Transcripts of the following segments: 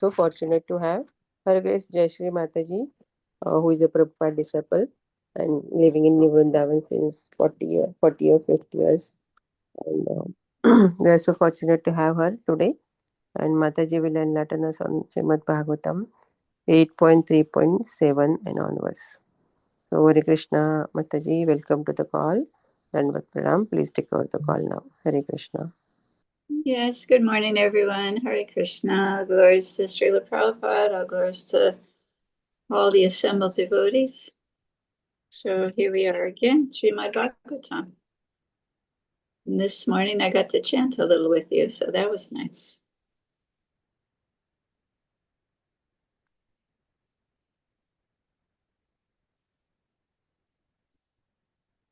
so fortunate to have Her Grace Jayashree Mataji, who is a Prabhupada disciple and living in New Vrindavan since 40 or 50 years. And we are so fortunate to have her today. And Mataji will enlighten us on Srimad Bhagavatam 8.3.7 and onwards. So, Hare Krishna, Mataji, welcome to the call. And Pranam, please take over the call now. Hare Krishna. Yes, good morning, everyone. Hare Krishna. Glories to Srila Prabhupada. All glories to all the assembled devotees. So here we are again, Srimad Bhagavatam. And this morning I got to chant a little with you, so that was nice.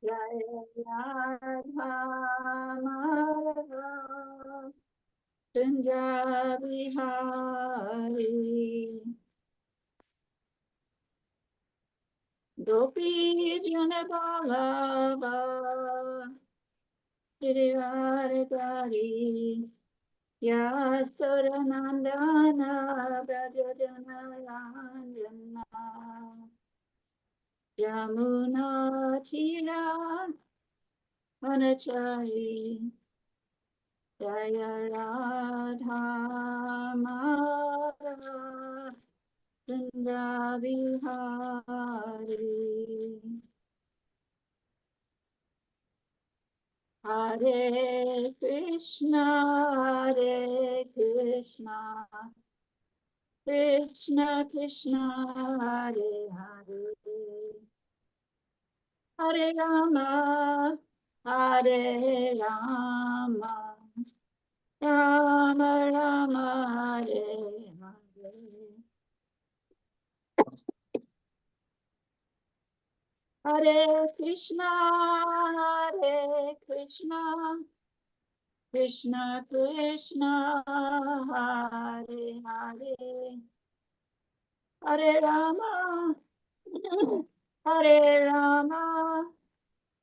Jaya Radha Madhava Chandra Vihari Gopi Jana Vallabha Girivaradari Yasodanandana Brajajanayandana Yamuna Tira Manachari Jaya Radha Madhava Chandra Vihari Hare Krishna Krishna Krishna Hare Hare Hare Rama Rama Rama Hare Hare Hare Krishna Krishna Krishna Hare Hare Hare Rama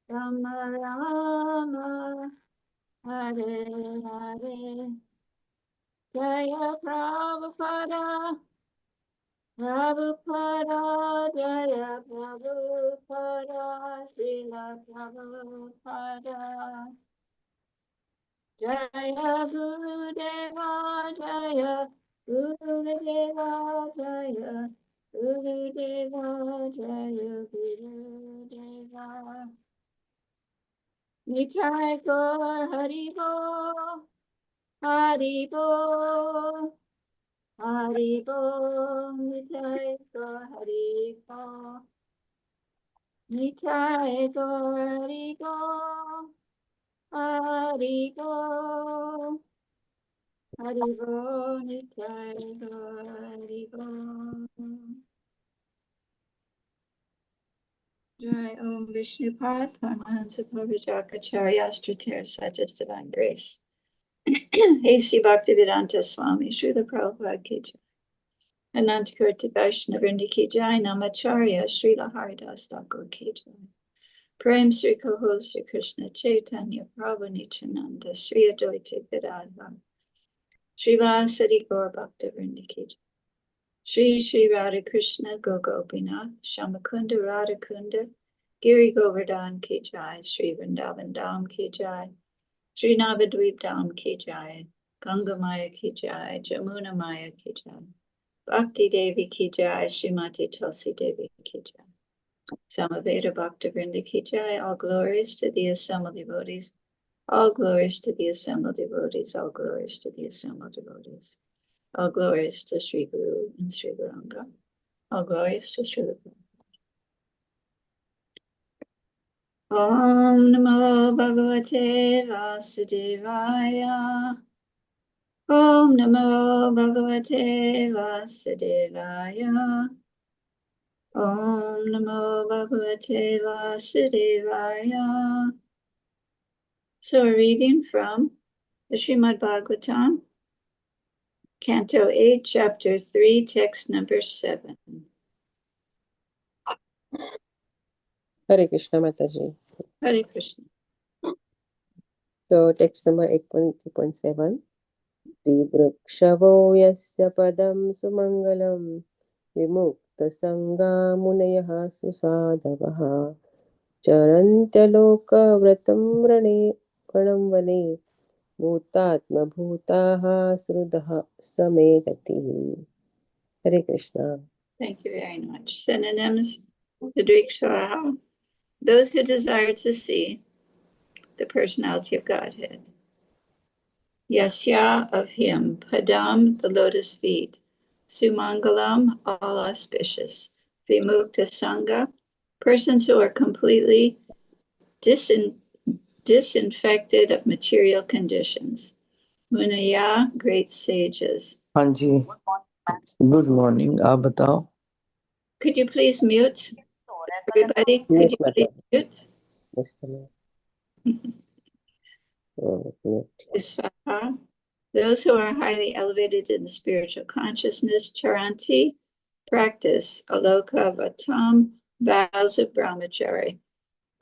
Rama Rama Hare Hare Jaya Prabhupada Jaya Prabhupada Srila Prabhupada Jaya Gurudeva Jaya Gurudeva Jaya Gurudeva Jaya Gurudeva Nitai Gaur Haribo Haribo Haribo Nitai Gaur Haribo Nitai Gaur Haribo Haribo Haribo Nitai Gaur Haribo Jai Om Vishnu Path Paramahansa Purvajakacharya Astratir Satis Divine Grace A.C. Bhaktivedanta Swami Srila Prabhupada Ki Jai Anantakirti Vaishnavrinda Ki Jai Namacharya Srila Haridas Thakur Ki Jai Prem Sri Kaho Sri Krishna Chaitanya Prabhu Nityananda Sri Advaita Gadadhar Sri Vasadi Gaur Bhaktivinoda Ki Jai Sri Radha Krishna Gopinath Shamakunda Radhakunda Giri Govardhan Ki Jai Sri Vrindavan Dham Ki Jai Sri Navadvip Dham Ki Jai Ganga Maya Ki Jai Jamuna Maya Ki Jai Bhakti Devi Ki Jai Srimati Tulsi Devi Ki Jai Samaveda Bhaktivinoda Ki Jai. All glories to the assembled devotees. All glories to the assembled devotees. All glories to the assembled devotees. All glories to Sri Guru and Sri Guranga. All glories to Sri Guru. Om Namo Bhagavate Vasudevaya. Om Namo Bhagavate Vasudevaya. Om Namo Bhagavate Vasudevaya. So we're reading from the Srimad Bhagavatam, Canto 8, Chapter 3, Text number 7. Hare Krishna, Mataji. Hare Krishna. So, text number 8.3.7. दिवृक्षवो यस्य पदं सुमङ्गलं विमुक्तसङ्गा मुनयः सुसाधवः चरन्त्यलोकव्रतं वनं वने भूतात्मभूताः सुहृदः समे गतिः. Hare Krishna. Thank you very much. Synonyms: Vidrikshaha, those who desire to see the personality of Godhead. Yasya, of him. Padam, the lotus feet. Sumangalam, all auspicious. Vimukta Sangha, persons who are completely disinfected of material conditions. Munaya, great sages. हाँ जी, good morning. आप बताओ। Could you please mute? Everybody, could Yes, you please Mataji. mute? Just a minute. Mute. Svaha, those who are highly elevated in the spiritual consciousness. Charanti, practice. Aloka Vatam, vows of brahmachari.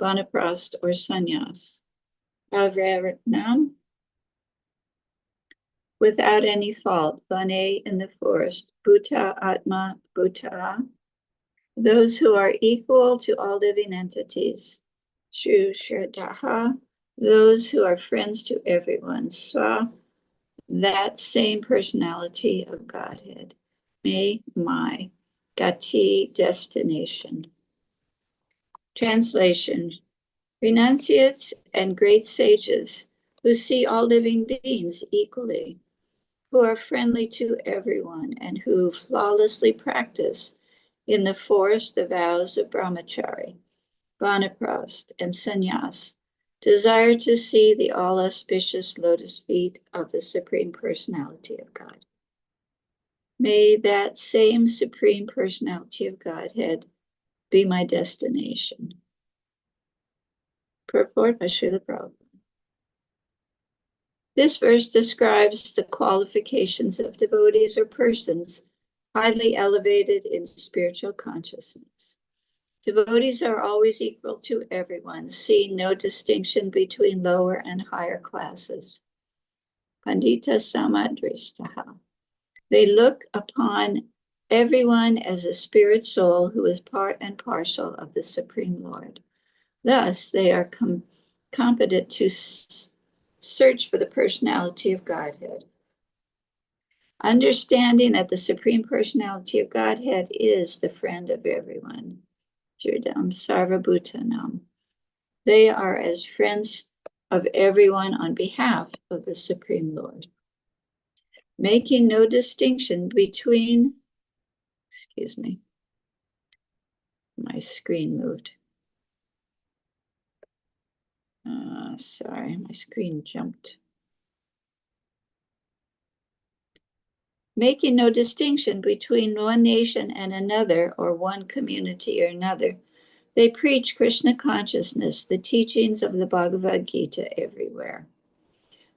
Vanaprastha or sannyas. Avratnam, without any fault. Vane, in the forest. Bhuta Atma Bhuta, those who are equal to all living entities. Shushadaha, those who are friends to everyone. Swa, that same personality of Godhead. Me, my. Gati, destination. Translation: renunciates and great sages who see all living beings equally, who are friendly to everyone, and who flawlessly practice in the forest the vows of brahmachari, vanaprastha, and sannyas, desire to see the all-auspicious lotus feet of the Supreme Personality of God. May that same Supreme Personality of Godhead be my destination. Purport by Srila Prabhupada. This verse describes the qualifications of devotees or persons highly elevated in spiritual consciousness. Devotees are always equal to everyone, seeing no distinction between lower and higher classes. Pandita Samadristaha. They look upon everyone as a spirit soul who is part and parcel of the Supreme Lord. Thus, they are competent to search for the personality of Godhead. Understanding that the Supreme Personality of Godhead is the friend of everyone. Jirdam Sarvabhutanam. They are as friends of everyone on behalf of the Supreme Lord, making no distinction between, excuse me, my screen moved. Sorry, my screen jumped. Making no distinction between one nation and another, or one community or another, they preach Krishna consciousness, the teachings of the Bhagavad Gita everywhere.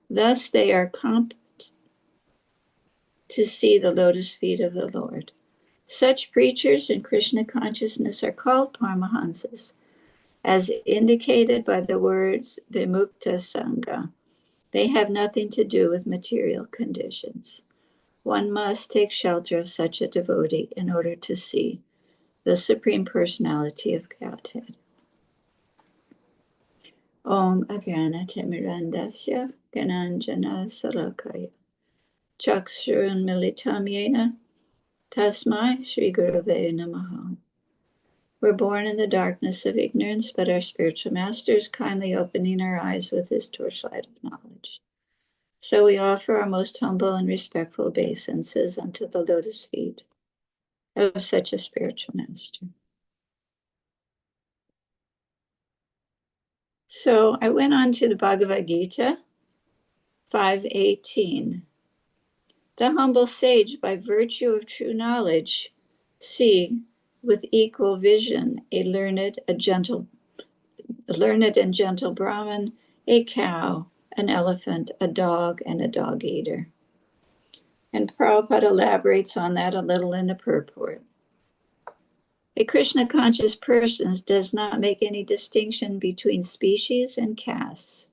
Thus, they are competent to see the lotus feet of the Lord. Such preachers in Krishna consciousness are called Paramahansas, as indicated by the words Vimukta Sangha. They have nothing to do with material conditions. One must take shelter of such a devotee in order to see the Supreme Personality of Godhead. Om Agrana Timirandasya Gananjana Salakaya Chakshurun Militam Yena Tasmai Shri Gurave Namaha. We're born in the darkness of ignorance, but our spiritual master is kindly opening our eyes with his torchlight of knowledge. So we offer our most humble and respectful obeisances unto the lotus feet of such a spiritual master. So I went on to the Bhagavad Gita 5:18. The humble sage, by virtue of true knowledge, see with equal vision a learned and gentle Brahmin, a cow, an elephant, a dog, and a dog eater. And Prabhupada elaborates on that a little in the purport. A Krishna conscious person does not make any distinction between species and castes.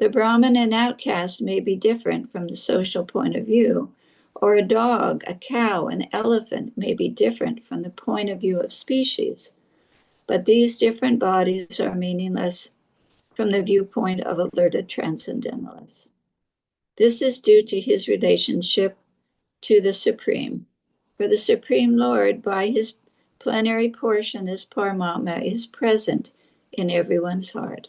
The Brahmin and outcast may be different from the social point of view, or a dog, a cow, an elephant may be different from the point of view of species. But these different bodies are meaningless from the viewpoint of alerted transcendentalists. This is due to his relationship to the Supreme. For the Supreme Lord, by his plenary portion as Paramatma, is present in everyone's heart.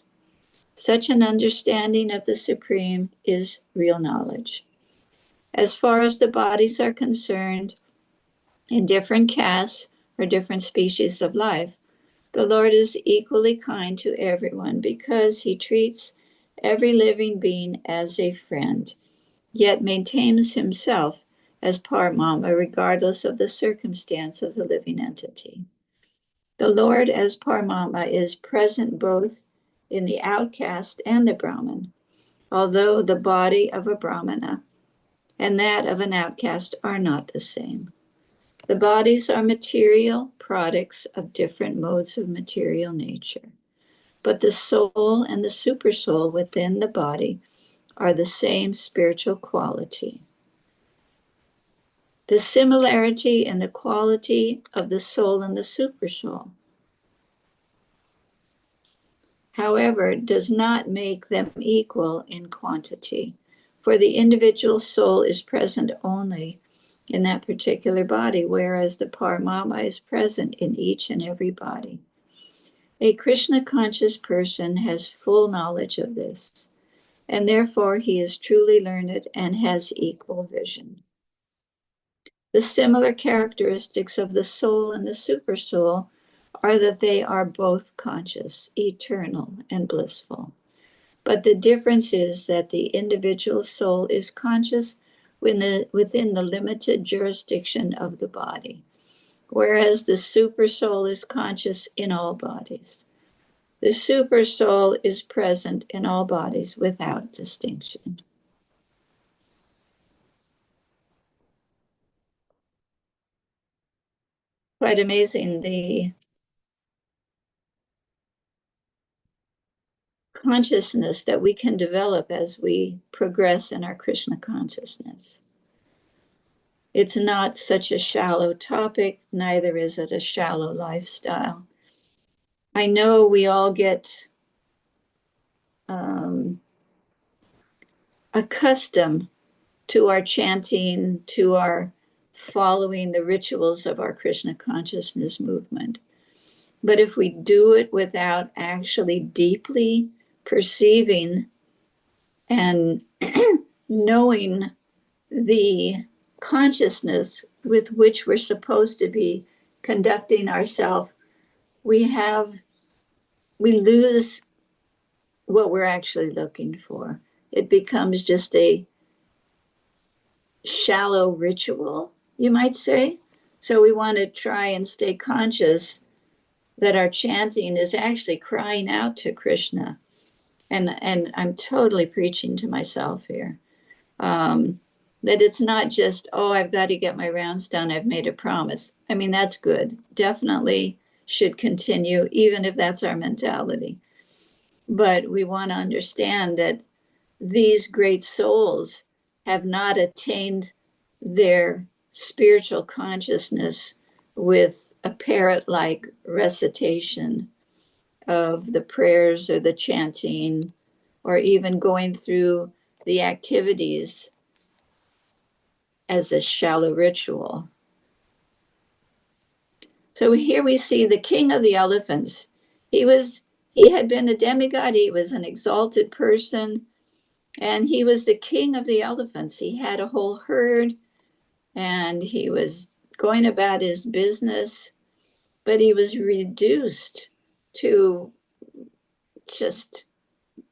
Such an understanding of the Supreme is real knowledge. As far as the bodies are concerned, in different castes or different species of life, the Lord is equally kind to everyone because he treats every living being as a friend, yet maintains himself as Paramatma regardless of the circumstance of the living entity. The Lord as Paramatma is present both in the outcast and the Brahmin, although the body of a Brahmana and that of an outcast are not the same. The bodies are material products of different modes of material nature, but the soul and the supersoul within the body are the same spiritual quality. The similarity in the quality of the soul and the supersoul, however, does not make them equal in quantity, for the individual soul is present only in that particular body, whereas the Paramatma is present in each and every body. A Krishna conscious person has full knowledge of this, and therefore he is truly learned and has equal vision. The similar characteristics of the soul and the supersoul are that they are both conscious, eternal, and blissful. But the difference is that the individual soul is conscious within the limited jurisdiction of the body, whereas the supersoul is conscious in all bodies. The supersoul is present in all bodies without distinction. Quite amazing, the consciousness that we can develop as we progress in our Krishna consciousness. It's not such a shallow topic, neither is it a shallow lifestyle. I know we all get accustomed to our chanting, to our following the rituals of our Krishna consciousness movement. But if we do it without actually deeply perceiving and knowing the consciousness with which we're supposed to be conducting ourselves, we lose what we're actually looking for. It becomes just a shallow ritual, you might say. So we want to try and stay conscious that our chanting is actually crying out to Krishna. And I'm totally preaching to myself here. That it's not just, oh, I've got to get my rounds done, I've made a promise. I mean, that's good. Definitely should continue, even if that's our mentality. But we want to understand that these great souls have not attained their spiritual consciousness with a parrot-like recitation of the prayers or the chanting, or even going through the activities as a shallow ritual. So here we see the king of the elephants. He had been a demigod, he was an exalted person, and he was the king of the elephants. He had a whole herd, and he was going about his business, but he was reduced to just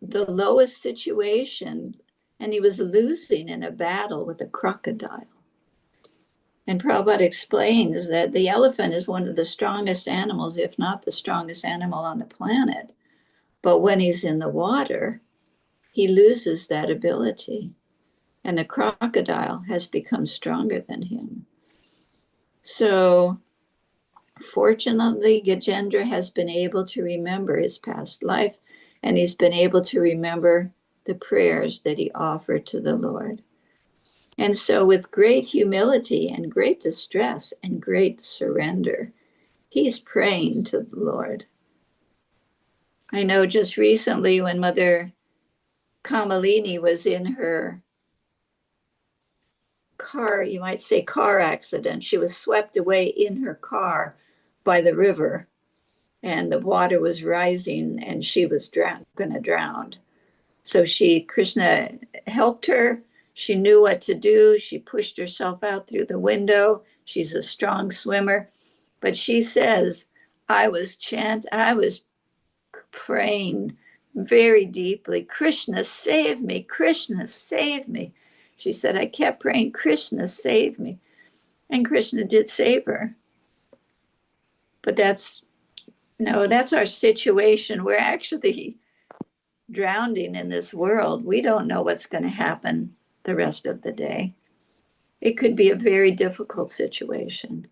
the lowest situation, and he was losing in a battle with a crocodile. And Prabhupada explains that the elephant is one of the strongest animals, if not the strongest animal on the planet. But when he's in the water, he loses that ability. And the crocodile has become stronger than him. So fortunately, Gajendra has been able to remember his past life, and he's been able to remember the prayers that he offered to the Lord. And so with great humility and great distress and great surrender, he's praying to the Lord. I know just recently when Mother Kamalini was in her car, you might say car accident, she was swept away in her car by the river, and the water was rising and she was going to drown. So Krishna helped her. She knew what to do. She pushed herself out through the window. She's a strong swimmer. But she says, I was praying very deeply, Krishna, save me, Krishna, save me. She said, I kept praying, Krishna, save me. And Krishna did save her. But that's our situation. We're actually drowning in this world. We don't know what's going to happen the rest of the day. It could be a very difficult situation.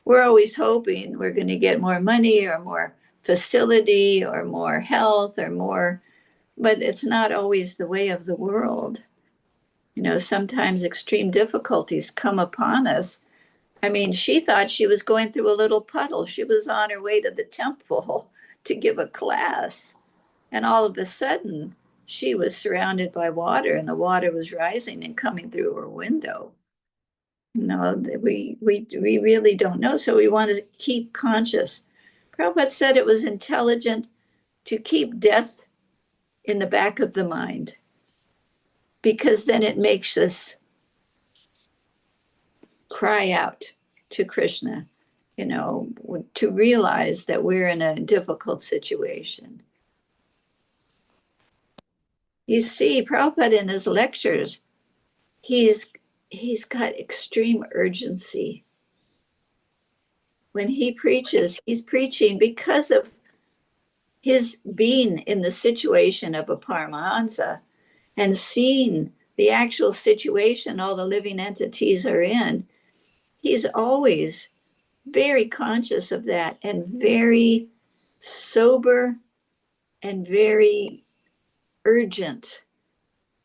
We're always hoping we're going to get more money or more facility or more health or more, but it's not always the way of the world. Sometimes extreme difficulties come upon us. I mean, she thought she was going through a little puddle. She was on her way to the temple to give a class. And all of a sudden, she was surrounded by water, and the water was rising and coming through her window. We really don't know, so we want to keep conscious. Prabhupada said it was intelligent to keep death in the back of the mind, because then it makes us cry out to Krishna, to realize that we're in a difficult situation. You see, Prabhupada in his lectures, he's got extreme urgency. When he preaches, he's preaching because of his being in the situation of a Paramahansa and seeing the actual situation all the living entities are in. He's always very conscious of that and very sober and very urgent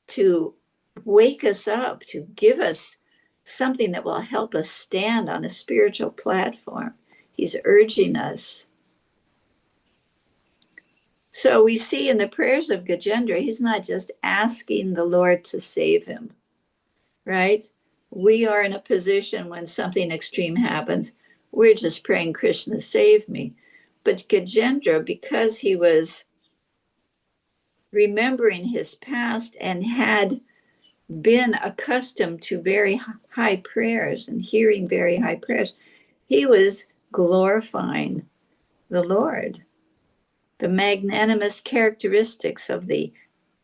to wake us up, to give us something that will help us stand on a spiritual platform. He's urging us. So we see in the prayers of Gajendra, he's not just asking the Lord to save him, right? We are in a position when something extreme happens, we're just praying, Krishna, save me. But Gajendra, because he was remembering his past and had been accustomed to very high prayers and hearing very high prayers, he was glorifying the Lord. The magnanimous characteristics of the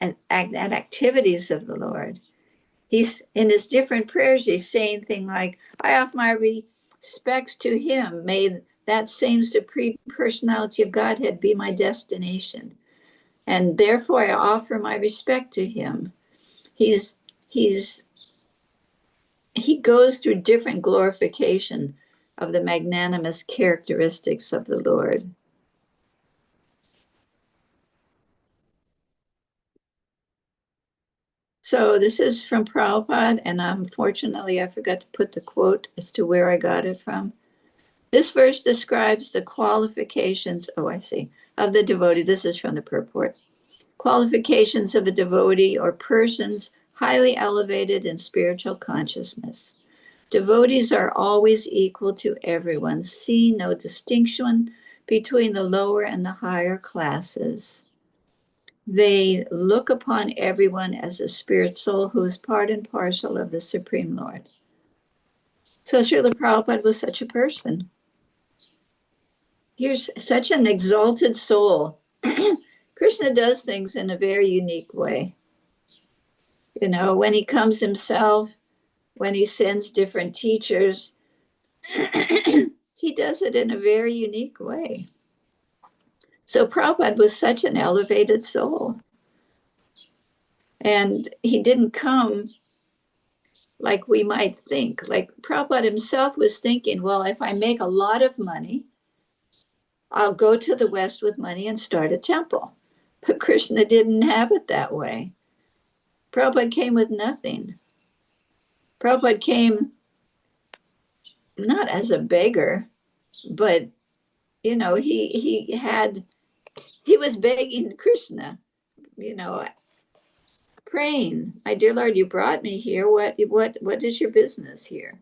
and activities of the Lord. He's in his different prayers, he's saying things like, I offer my respects to him. May that same supreme personality of Godhead be my destination. And therefore I offer my respect to him. He goes through different glorification of the magnanimous characteristics of the Lord. So this is from Prabhupada, and unfortunately I forgot to put the quote as to where I got it from. This verse describes the qualifications, of the devotee. This is from the purport. Qualifications of a devotee or persons highly elevated in spiritual consciousness. Devotees are always equal to everyone. See no distinction between the lower and the higher classes. They look upon everyone as a spirit soul who is part and parcel of the Supreme Lord. So Srila Prabhupada was such a person. Here's such an exalted soul. Krishna does things in a very unique way. When he comes himself, when he sends different teachers, he does it in a very unique way. So Prabhupada was such an elevated soul. And he didn't come like we might think. Like Prabhupada himself was thinking, well, if I make a lot of money, I'll go to the West with money and start a temple. But Krishna didn't have it that way. Prabhupada came with nothing. Prabhupada came not as a beggar, but, you know, he was begging Krishna, you know, praying, my dear Lord, you brought me here. What is your business here?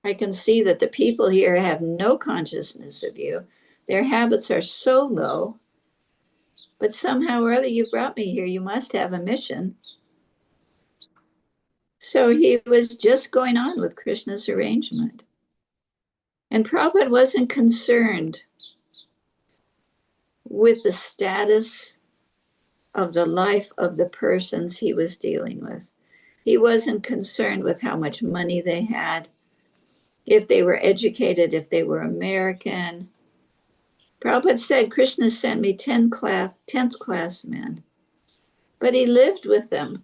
I can see that the people here have no consciousness of you. Their habits are so low, but somehow or other you brought me here. You must have a mission. So he was just going on with Krishna's arrangement. And Prabhupada wasn't concerned with the status of the life of the persons he was dealing with. He wasn't concerned with how much money they had, if they were educated, if they were American. Prabhupada said, Krishna sent me 10th class men, but he lived with them.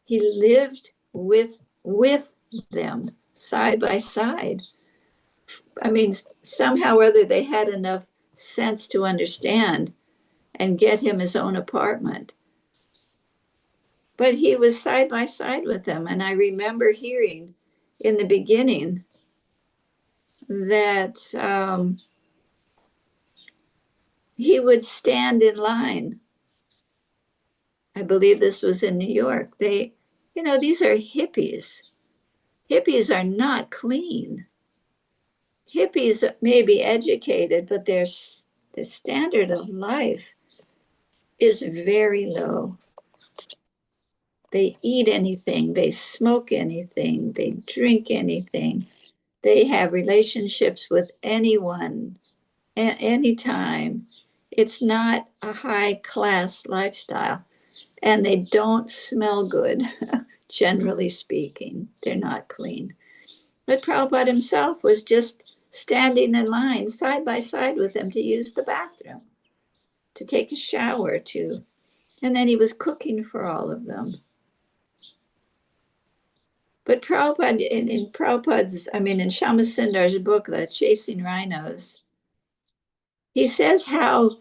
He lived with them side by side. I mean, somehow or other they had enough sense to understand and get him his own apartment. But he was side by side with them. And I remember hearing in the beginning that he would stand in line. I believe this was in New York. These are hippies. Hippies are not clean. Hippies may be educated, but the standard of life is very low. They eat anything, they smoke anything, they drink anything. They have relationships with anyone, anytime. It's not a high class lifestyle. And they don't smell good, generally speaking. They're not clean. But Prabhupada himself was just standing in line side by side with them to use the bathroom, to take a shower, and then he was cooking for all of them. But Prabhupada, in Prabhupada's, in Shamasundar's book, The Chasing Rhinos, he says how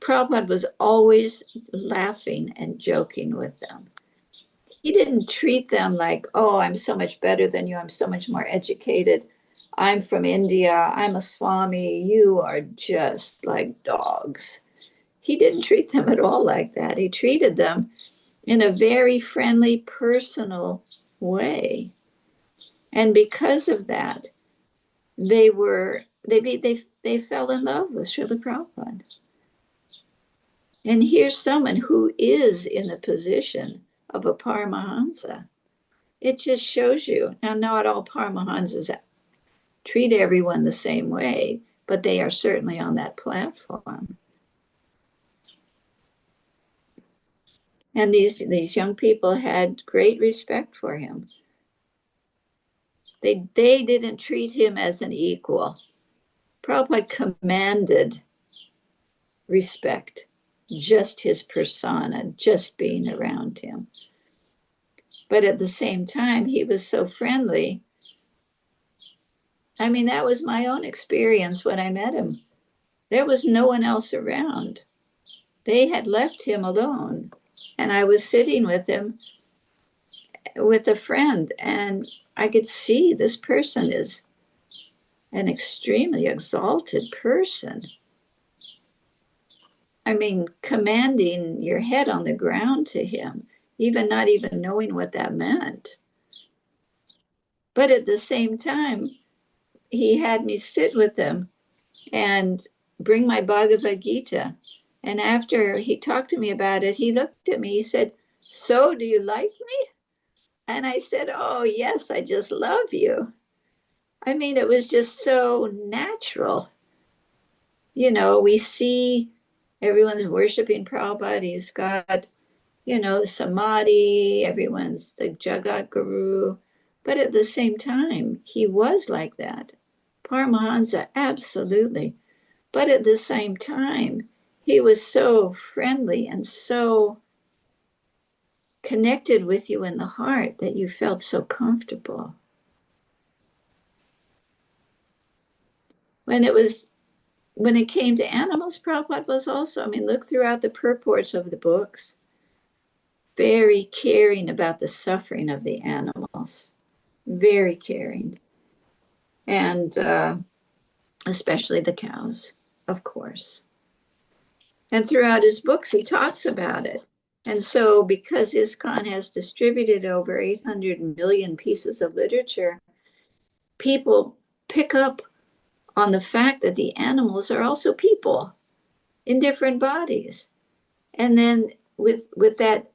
Prabhupada was always laughing and joking with them. He didn't treat them like, oh, I'm so much better than you. I'm so much more educated. I'm from India. I'm a Swami. You are just like dogs. He didn't treat them at all like that. He treated them in a very friendly, personal way. And because of that, they fell in love with Srila Prabhupada. And here's someone who is in the position of a Paramahansa. It just shows you. Now, not all Paramahansas treat everyone the same way, but they are certainly on that platform. And these young people had great respect for him. They didn't treat him as an equal. Prabhupada commanded respect, just his persona, just being around him. But at the same time, he was so friendly. That was my own experience when I met him. There was no one else around. They had left him alone. And I was sitting with him with a friend, and I could see this person is an extremely exalted person. Commanding your head on the ground to him, not even knowing what that meant. But at the same time, he had me sit with him and bring my Bhagavad Gita. And after he talked to me about it, he looked at me, he said, so do you like me? And I said, oh, yes, I just love you. It was just so natural. We see everyone's worshiping Prabhupada. He's got, the Samadhi, everyone's the Jagat Guru. But at the same time, he was like that. Paramahansa, absolutely. But at the same time, he was so friendly and so connected with you in the heart that you felt so comfortable. When it came to animals, Prabhupada was also, look throughout the purports of the books. very caring about the suffering of the animals, very caring. And especially the cows, of course. And throughout his books, he talks about it. And so, because ISKCON has distributed over 800 million pieces of literature, people pick up on the fact that the animals are also people in different bodies. And then with that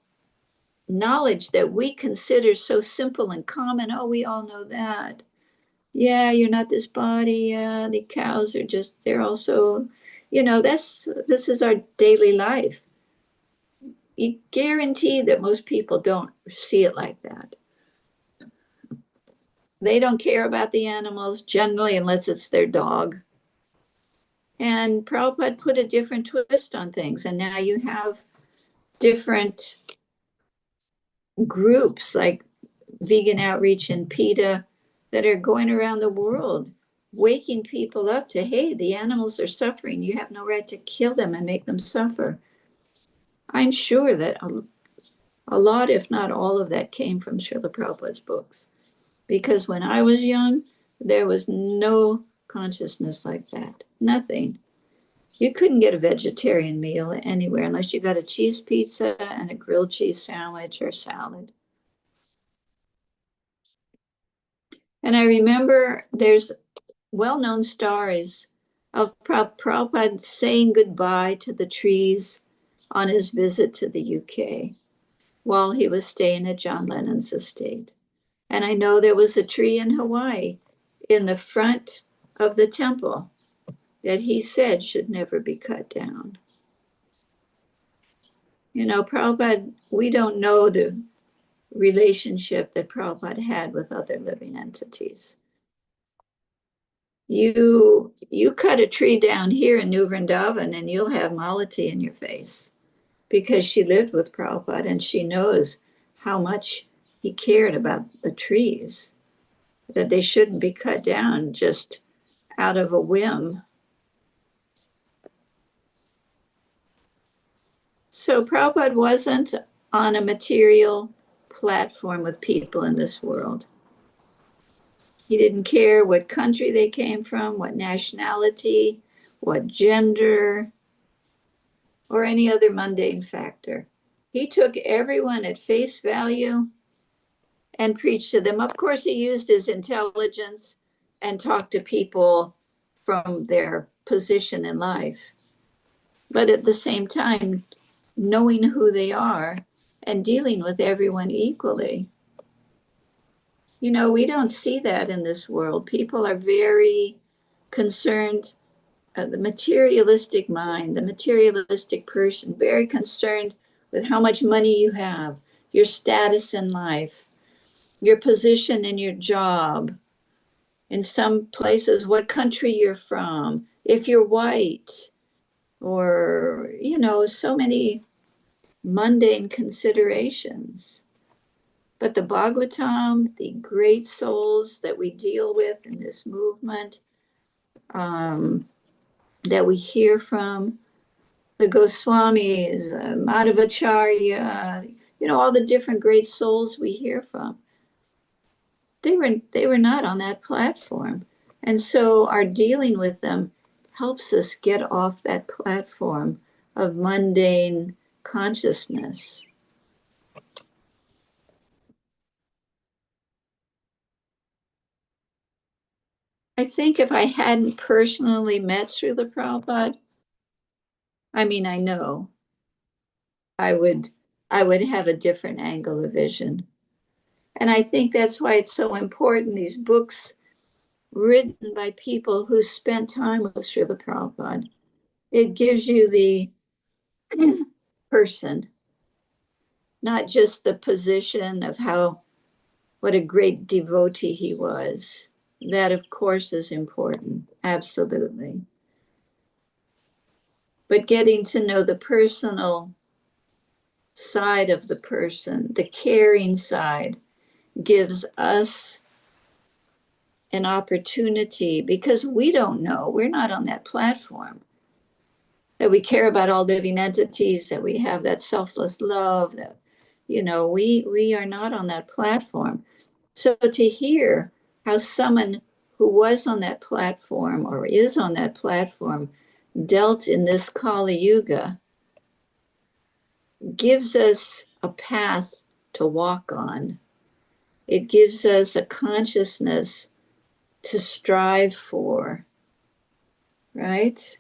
knowledge that we consider so simple and common, oh, we all know that. Yeah, you're not this body. Yeah, the cows are just, they're also, this is our daily life. You guarantee that most people don't see it like that. They don't care about the animals generally, unless it's their dog. And Prabhupada put a different twist on things. And now you have different groups like Vegan Outreach and PETA that are going around the world, waking people up to, hey, the animals are suffering. You have no right to kill them and make them suffer. I'm sure that a lot, if not all of that, came from Srila Prabhupada's books. Because when I was young, there was no consciousness like that. Nothing. You couldn't get a vegetarian meal anywhere unless you got a cheese pizza and a grilled cheese sandwich or salad. And I remember there's well-known stories of Prabhupada saying goodbye to the trees on his visit to the UK while he was staying at John Lennon's estate. And I know there was a tree in Hawaii in the front of the temple that he said should never be cut down. Prabhupada, we don't know the relationship that Prabhupada had with other living entities. You cut a tree down here in New Vrindavan and you'll have Malati in your face, because she lived with Prabhupada and she knows how much he cared about the trees, that they shouldn't be cut down just out of a whim. So Prabhupada wasn't on a material platform with people in this world. He didn't care what country they came from, what nationality, what gender, or any other mundane factor. He took everyone at face value and preached to them. Of course, he used his intelligence and talked to people from their position in life. But at the same time, knowing who they are and dealing with everyone equally. We don't see that in this world. People are very concerned, the materialistic mind, the materialistic person, very concerned with how much money you have, your status in life, your position in your job, in some places, what country you're from, if you're white, or, so many mundane considerations. But the Bhagvatam, the great souls that we deal with in this movement, that we hear from, the Goswamis, Madhavacharya, all the different great souls we hear from, they were not on that platform. And so our dealing with them helps us get off that platform of mundane consciousness. I think if I hadn't personally met Srila Prabhupada, I know I would have a different angle of vision. And I think that's why it's so important, these books written by people who spent time with Srila Prabhupada. It gives you the person, not just the position of what a great devotee he was. That, of course, is important, absolutely. But getting to know the personal side of the person, the caring side, gives us an opportunity, because we don't know, we're not on that platform, that we care about all living entities, that we have that selfless love, that we are not on that platform. So to hear how someone who was on that platform or is on that platform dealt in this Kali Yuga gives us a path to walk on. It gives us a consciousness to strive for, right?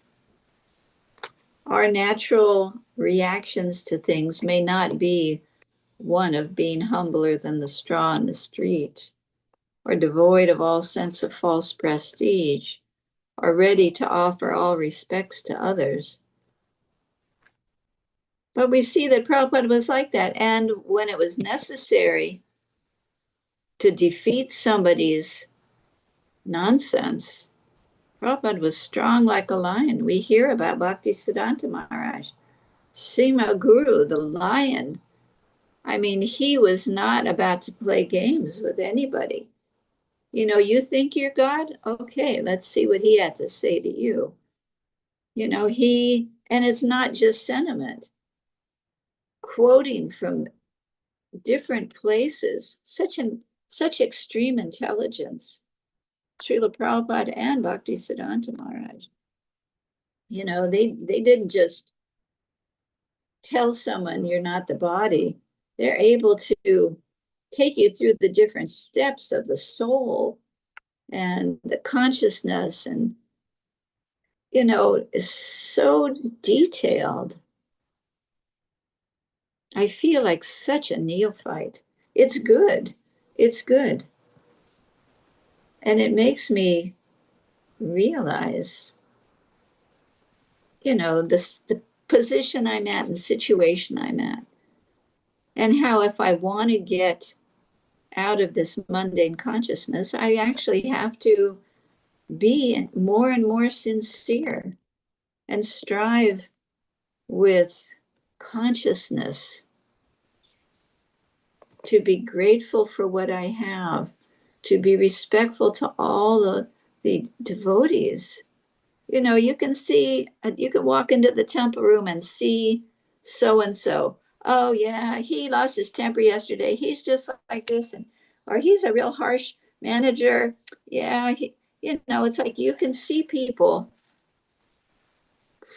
Our natural reactions to things may not be one of being humbler than the straw in the street, or devoid of all sense of false prestige, or ready to offer all respects to others. But we see that Prabhupada was like that. And when it was necessary to defeat somebody's nonsense, Prabhupada was strong like a lion. We hear about Bhaktisiddhanta Maharaj, Sima Guru, the lion. I mean, he was not about to play games with anybody. You think you're God? Okay, let's see what he had to say to you. And it's not just sentiment, quoting from different places, such extreme intelligence. Srila Prabhupada and Bhaktisiddhanta Maharaj. They didn't just tell someone you're not the body. They're able to take you through the different steps of the soul and the consciousness, and is so detailed. I feel like such a neophyte. It's good. It's good. And it makes me realize, the position I'm at and the situation I'm at. And how if I want to get out of this mundane consciousness, I actually have to be more and more sincere and strive with consciousness to be grateful for what I have, to be respectful to all the devotees. You can walk into the temple room and see so and so. Oh yeah, he lost his temper yesterday. He's just like this, or he's a real harsh manager. Yeah, it's like you can see people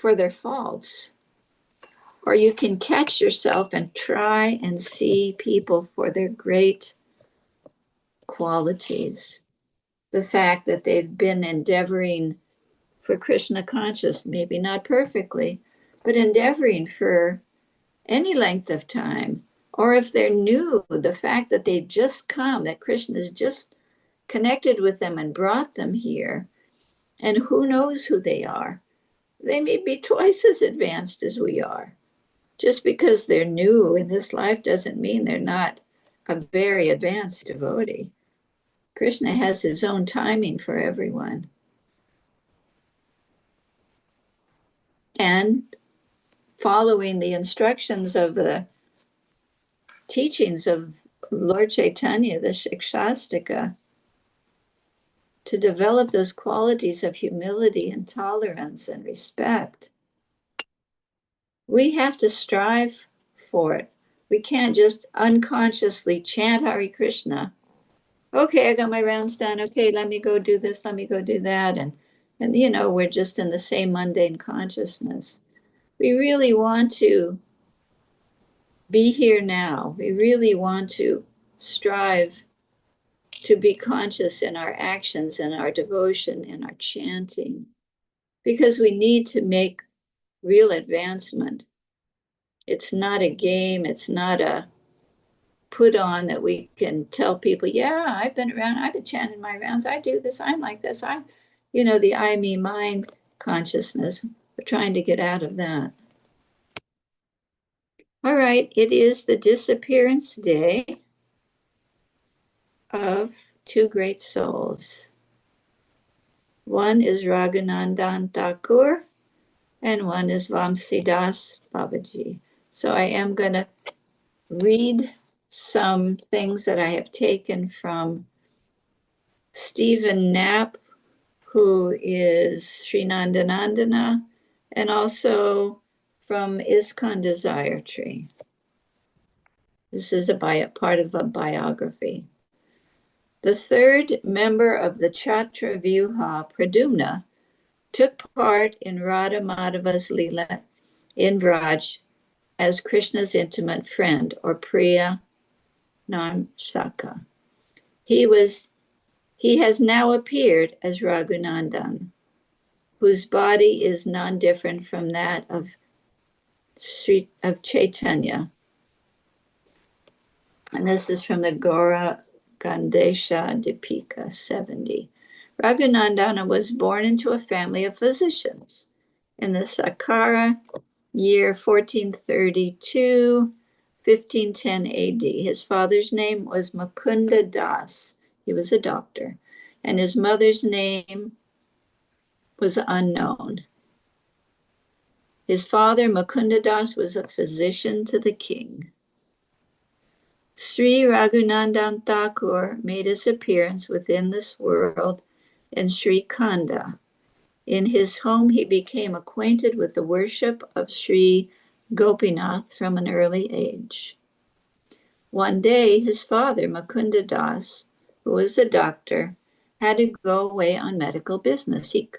for their faults, or you can catch yourself and try and see people for their great qualities. The fact that they've been endeavoring for Krishna conscious, maybe not perfectly, but endeavoring for any length of time. Or if they're new, the fact that they've just come, that Krishna has just connected with them and brought them here, and who knows who they are. They may be twice as advanced as we are. Just because they're new in this life doesn't mean they're not a very advanced devotee. Krishna has his own timing for everyone. And following the instructions of the teachings of Lord Chaitanya, the Shikshastika, to develop those qualities of humility and tolerance and respect. We have to strive for it. We can't just unconsciously chant Hare Krishna. Okay, I got my rounds done. Okay, let me go do this, let me go do that. And we're just in the same mundane consciousness. We really want to be here now. We really want to strive to be conscious in our actions, in our devotion, in our chanting, because we need to make real advancement. It's not a game. It's not a put on that we can tell people, yeah, I've been around, I've been chanting my rounds, I do this, I'm like this. The I, me, mine consciousness. We're trying to get out of that. All right, it is the disappearance day of two great souls. One is Raghunandan Thakur, and one is Vamsidas Babaji. So I am going to read some things that I have taken from Stephen Knapp, who is Sri Nandanandana, and also from ISKCON Desire Tree. This is part of a biography. The third member of the Chatra Vyuha, Pradumna, took part in Radha Madhava's Leela in Vraj as Krishna's intimate friend, or Priya Namsaka. He has now appeared as Raghunandan, whose body is non-different from that of Chaitanya. And this is from the Gaura Gandesha Dipika 70. Raghunandana was born into a family of physicians in the Sakara year 1432, 1510 AD. His father's name was Mukunda Das. He was a doctor. And his mother's name was unknown. His father, Mukunda Das, was a physician to the king. Sri Raghunandan Thakur made his appearance within this world in Sri Khanda. In his home, he became acquainted with the worship of Sri Gopinath from an early age. One day, his father, Mukunda Das, who was a doctor, had to go away on medical business. He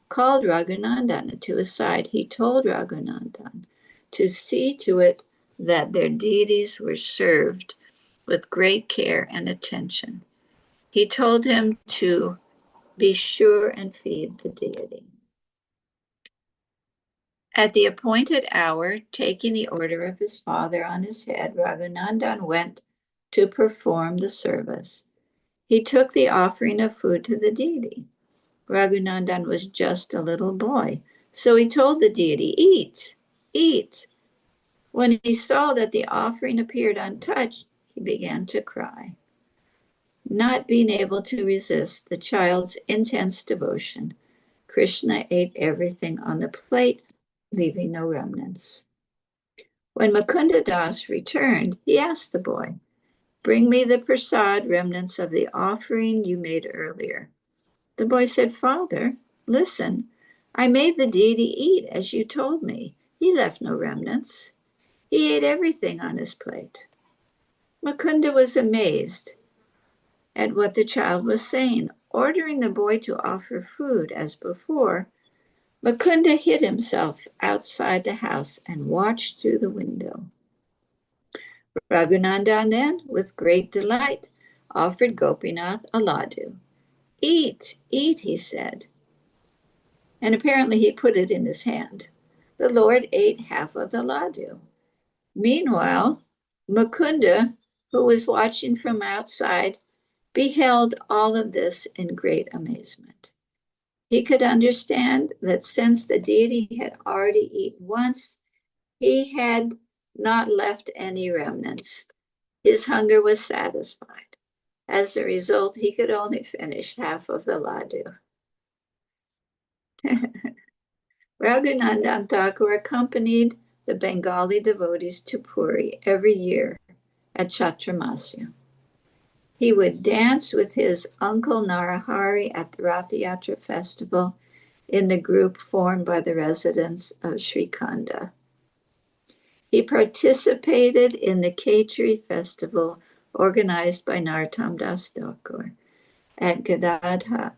called Raghunandan to his side. He told Raghunandan to see to it that their deities were served with great care and attention. He told him to be sure and feed the deity. At the appointed hour, taking the order of his father on his head, Raghunandan went to perform the service. He took the offering of food to the deity. Raghunandan was just a little boy, so he told the deity, "Eat, eat." When he saw that the offering appeared untouched, he began to cry. Not being able to resist the child's intense devotion, Krishna ate everything on the plate, leaving no remnants. When Mukunda Das returned, he asked the boy, "Bring me the prasad remnants of the offering you made earlier." The boy said, "Father, listen, I made the deity eat as you told me. He left no remnants. He ate everything on his plate." Mukunda was amazed at what the child was saying. Ordering the boy to offer food as before, Mukunda hid himself outside the house and watched through the window. Raghunandan then, with great delight, offered Gopinath a laddu. "Eat, eat," he said. And apparently he put it in his hand. The Lord ate half of the laddu. Meanwhile, Mukunda, who was watching from outside, beheld all of this in great amazement. He could understand that since the deity had already eaten once, he had not left any remnants. His hunger was satisfied. As a result, he could only finish half of the laddu. Raghunandan Thakur accompanied the Bengali devotees to Puri every year at Chaturmasya. He would dance with his uncle Narahari at the Rath Yatra festival in the group formed by the residents of Sri Khanda. He participated in the Khetri festival organized by Narottam Das Thakur at Gadadha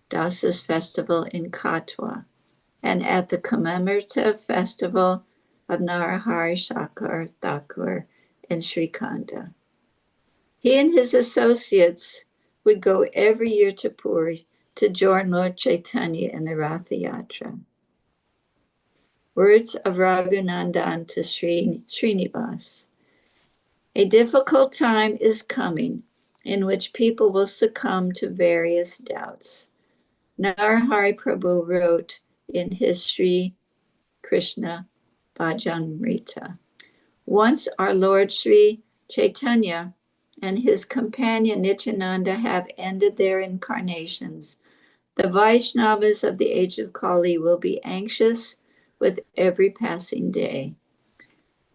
Das's festival in Katwa and at the commemorative festival of Narahari Shankar Thakur in Sri Khanda. He and his associates would go every year to Puri to join Lord Chaitanya in the Rath Yatra. Words of Raghunandan to Srinivas. A difficult time is coming in which people will succumb to various doubts. Narahari Prabhu wrote in his Sri Krishna Bhajamrita. Once our Lord Sri Chaitanya and his companion Nityananda have ended their incarnations, the Vaishnavas of the age of Kali will be anxious with every passing day.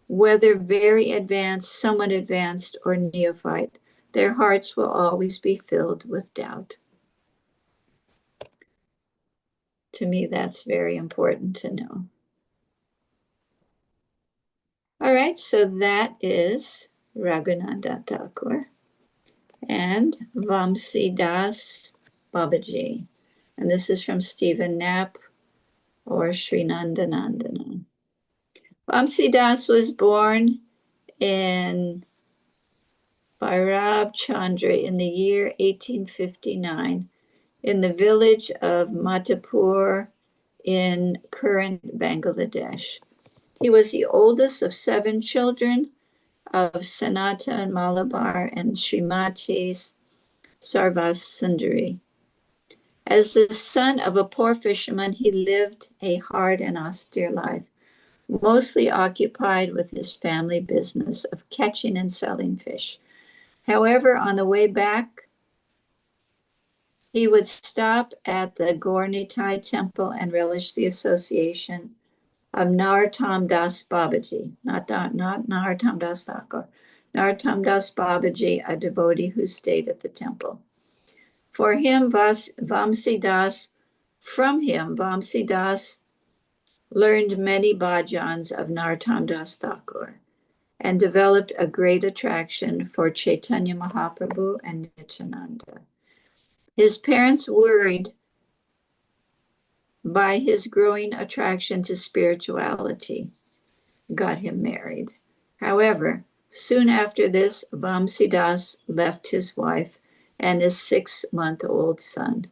Whether very advanced, somewhat advanced, or neophyte, their hearts will always be filled with doubt. To me, that's very important to know. All right, so that is Raghunandan Thakur, and Vamsidas Babaji. And this is from Stephen Knapp or Srinandanandana. Vamsidas was born in Bhairab Chandra in the year 1859 in the village of Matapur in current Bangladesh. He was the oldest of 7 children of Sanatan Malabar and Srimati Sarvas Sundari. As the son of a poor fisherman, he lived a hard and austere life, mostly occupied with his family business of catching and selling fish. However, on the way back, he would stop at the Gaur-Nitai temple and relish the association of Narottam Das Babaji, not Narottam Das Thakur, Narottam Das Babaji, a devotee who stayed at the temple. From him, Vamsidas learned many bhajans of Narottam Das Thakur and developed a great attraction for Chaitanya Mahaprabhu and Nityananda. His parents, worried by his growing attraction to spirituality, got him married. However, soon after this, Vamsidas left his wife and his 6-month-old son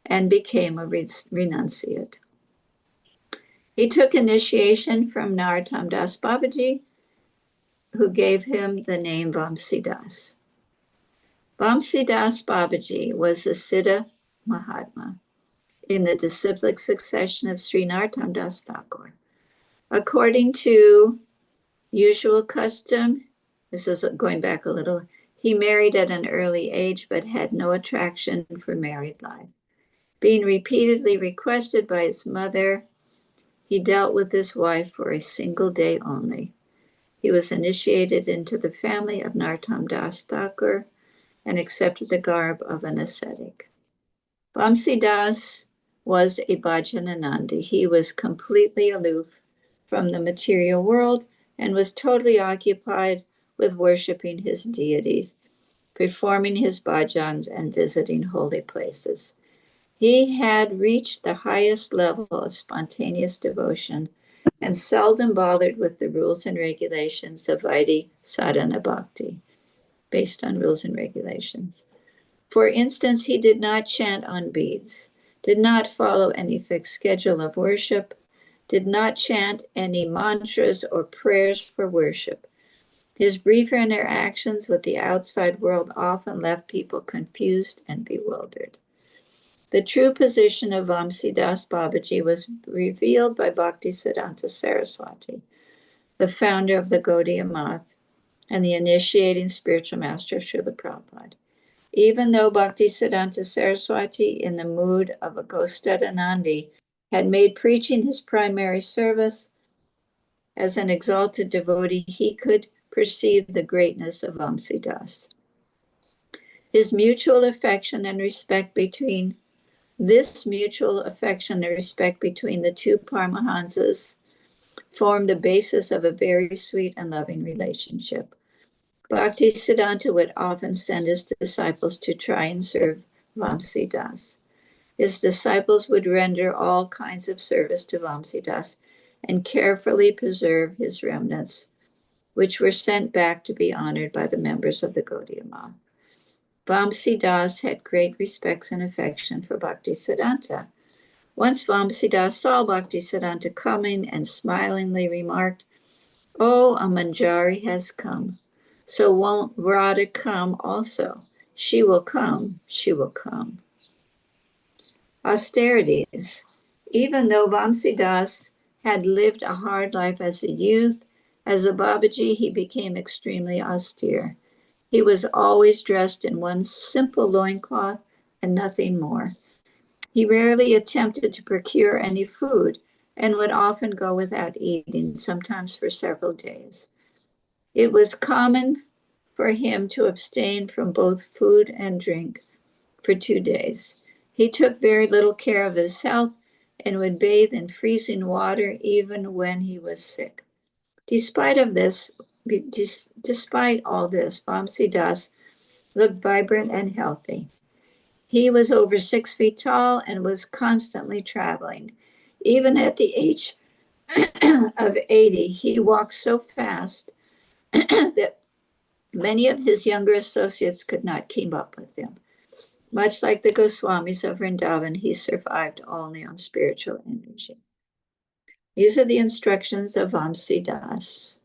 and became a renunciate. He took initiation from Narottam Das Babaji, who gave him the name Vamsidas. Vamsidas Babaji was a Siddha Mahatma in the disciplic succession of Sri Narottam Das Thakur. According to usual custom, this is going back a little, he married at an early age but had no attraction for married life. Being repeatedly requested by his mother, he dealt with his wife for a single day only. He was initiated into the family of Narottam Das Thakur and accepted the garb of an ascetic. Vamsidas was a Bhajananandi. He was completely aloof from the material world and was totally occupied with worshiping his deities, performing his bhajans, and visiting holy places. He had reached the highest level of spontaneous devotion and seldom bothered with the rules and regulations of Vaidhi sadhana bhakti, based on rules and regulations. For instance, he did not chant on beads, did not follow any fixed schedule of worship, did not chant any mantras or prayers for worship. His brief interactions with the outside world often left people confused and bewildered. The true position of Vamsidas Babaji was revealed by Bhaktisiddhanta Saraswati, the founder of the Gaudiya Math and the initiating spiritual master of Srila Prabhupada. Even though Bhaktisiddhanta Saraswati, in the mood of a Gostadanandi, had made preaching his primary service, as an exalted devotee, he could perceive the greatness of Vamsidas. This mutual affection and respect between the two Paramahansas formed the basis of a very sweet and loving relationship. Bhaktisiddhanta would often send his disciples to try and serve Vamsidas. His disciples would render all kinds of service to Vamsidas and carefully preserve his remnants, which were sent back to be honored by the members of the Gaudiya Math. Vamsidas had great respect and affection for Bhaktisiddhanta. Once Vamsidas saw Bhaktisiddhanta coming and smilingly remarked, "Oh, a manjari has come. So won't Radha come also? She will come, she will come." Austerities. Even though Vamsidas had lived a hard life as a youth, as a Babaji, he became extremely austere. He was always dressed in one simple loincloth and nothing more. He rarely attempted to procure any food and would often go without eating, sometimes for several days. It was common for him to abstain from both food and drink for 2 days. He took very little care of his health and would bathe in freezing water even when he was sick. Despite of this, despite all this, Vamsidas looked vibrant and healthy. He was over 6 feet tall and was constantly traveling. Even at the age of 80, he walked so fast that many of his younger associates could not keep up with him. Much like the Goswamis of Vrindavan, he survived only on spiritual energy. These are the instructions of Vamsidas.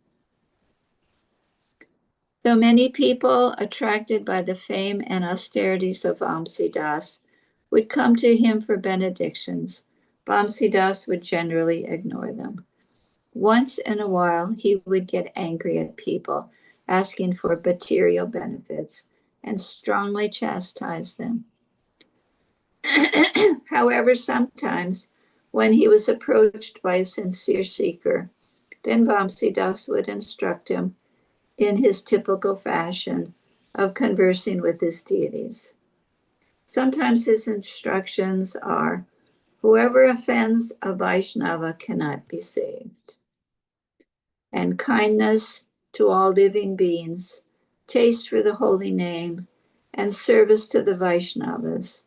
Though many people, attracted by the fame and austerities of Vamsidas, would come to him for benedictions, Vamsidas would generally ignore them. Once in a while, he would get angry at people asking for material benefits and strongly chastise them. However, sometimes when he was approached by a sincere seeker, then Vamsidas would instruct him in his typical fashion of conversing with his deities. Sometimes his instructions are, whoever offends a Vaishnava cannot be saved. And kindness to all living beings, taste for the holy name, and service to the Vaishnavas.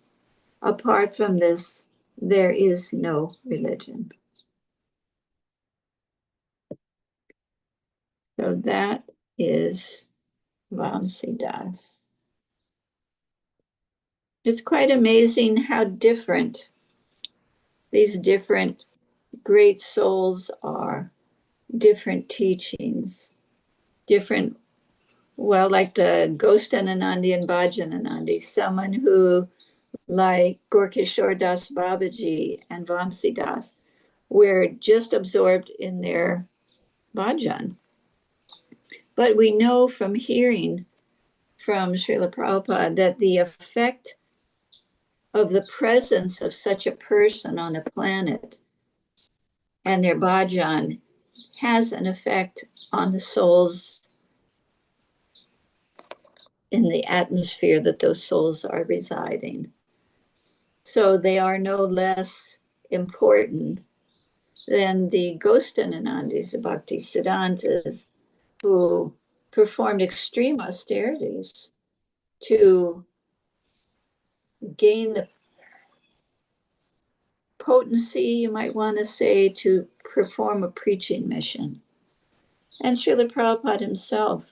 Apart from this, there is no religion. So that is Vamsidas. It's quite amazing how different these different great souls are, different teachings, different, well, like the Ghostananandi and Bhajananandi, someone who, like Gorkishore Das Babaji and Vamsidas, were just absorbed in their bhajan. But we know from hearing from Srila Prabhupada that the effect of the presence of such a person on the planet and their bhajan has an effect on the souls in the atmosphere that those souls are residing. So they are no less important than the Ghostananandis, the Bhaktisiddhantas, who performed extreme austerities to gain the potency, you might want to say, to perform a preaching mission. And Srila Prabhupada himself,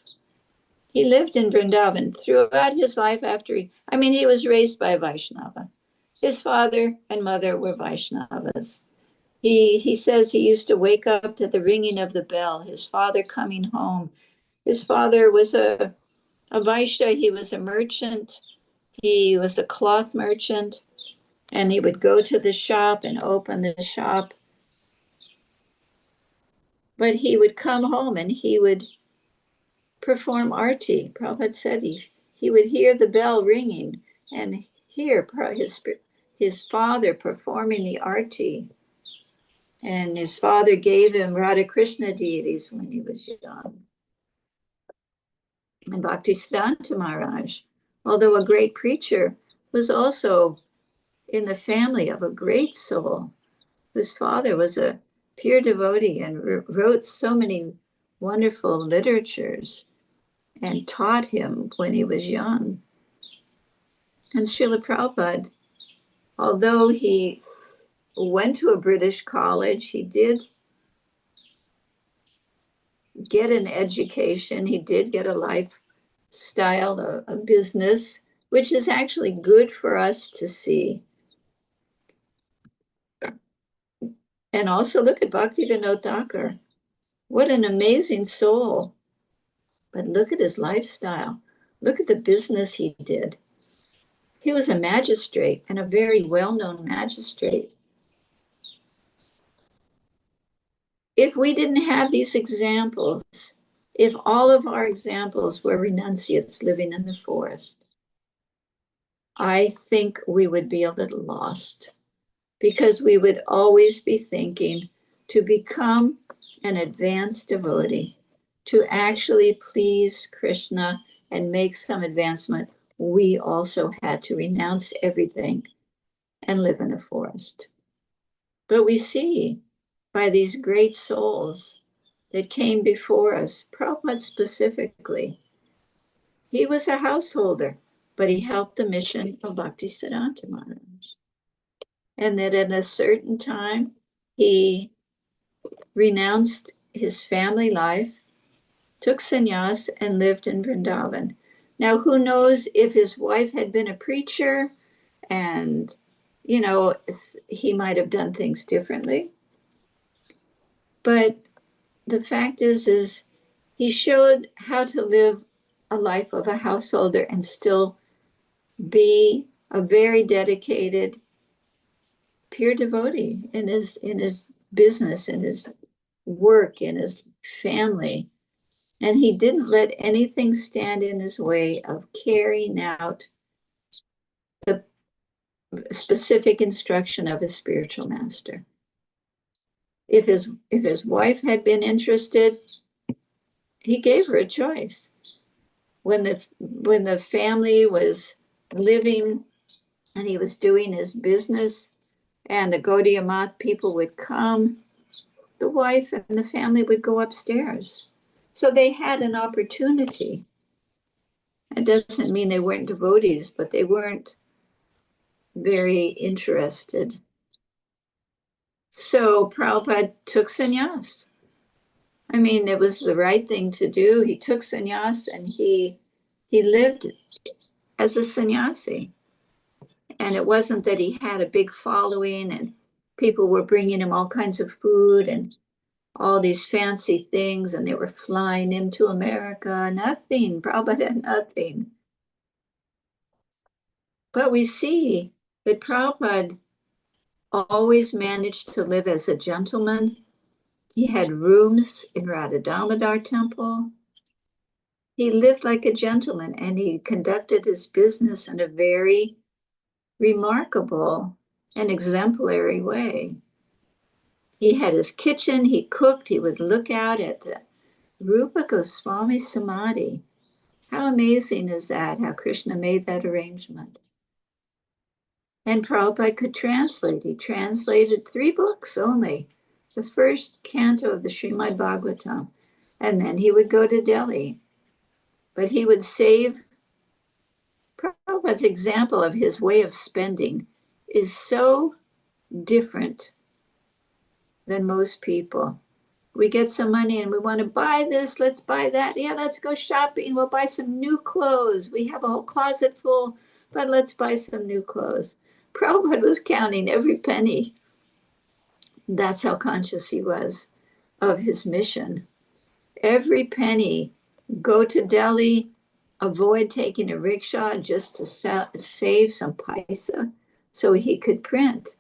he lived in Vrindavan throughout his life he was raised by a Vaishnava. His father and mother were Vaishnavas. He says he used to wake up to the ringing of the bell, his father coming home. His father was a Vaishya, he was a merchant, he was a cloth merchant, and he would go to the shop and open the shop. But he would come home and he would perform arti. Prabhupada said he would hear the bell ringing and hear his father performing the arti. And his father gave him Radha Krishna deities when he was young. And Bhaktisiddhanta Maharaj, although a great preacher, was also in the family of a great soul, whose father was a pure devotee and wrote so many wonderful literatures and taught him when he was young. And Srila Prabhupada, although he went to a British college, he did get an education, he did get a lifestyle, a business, which is actually good for us to see. And also look at Bhaktivinoda Thakur. What an amazing soul. But look at his lifestyle. Look at the business he did. He was a magistrate and a very well-known magistrate. If we didn't have these examples, if all of our examples were renunciates living in the forest, I think we would be a little lost, because we would always be thinking to become an advanced devotee, to actually please Krishna and make some advancement, we also had to renounce everything and live in the forest. But we see by these great souls that came before us, Prabhupada specifically, he was a householder, but he helped the mission of Bhaktisiddhanta Maharaj. And that at a certain time, he renounced his family life, took sannyas, and lived in Vrindavan. Now, who knows if his wife had been a preacher and, he might have done things differently. But the fact is he showed how to live a life of a householder and still be a very dedicated, pure devotee in his business, in his work, in his family. And he didn't let anything stand in his way of carrying out the specific instruction of his spiritual master. If his wife had been interested, he gave her a choice. When the family was living and he was doing his business and the Gaudiya Math people would come, the wife and the family would go upstairs. So they had an opportunity. It doesn't mean they weren't devotees, but they weren't very interested. So Prabhupada took sannyas. I mean, it was the right thing to do. He took sannyas and he lived as a sannyasi. And it wasn't that he had a big following and people were bringing him all kinds of food and all these fancy things, and they were flying him to America. Nothing, Prabhupada, nothing. But we see that Prabhupada always managed to live as a gentleman. He had rooms in Radha Damodar temple. He lived like a gentleman and he conducted his business in a very remarkable and exemplary way. He had his kitchen, he cooked, he would look out at the Rupa Goswami Samadhi. How amazing is that, how Krishna made that arrangement. And Prabhupada could translate. He translated 3 books only. The first canto of the Srimad Bhagvatam. And then he would go to Delhi. But he would save. Prabhupada's example of his way of spending is so different than most people. We get some money and we want to buy this, let's buy that. Yeah, let's go shopping. We'll buy some new clothes. We have a whole closet full, but let's buy some new clothes. Prabhupada was counting every penny. That's how conscious he was of his mission. Every penny, go to Delhi, avoid taking a rickshaw just to save some paisa so he could print.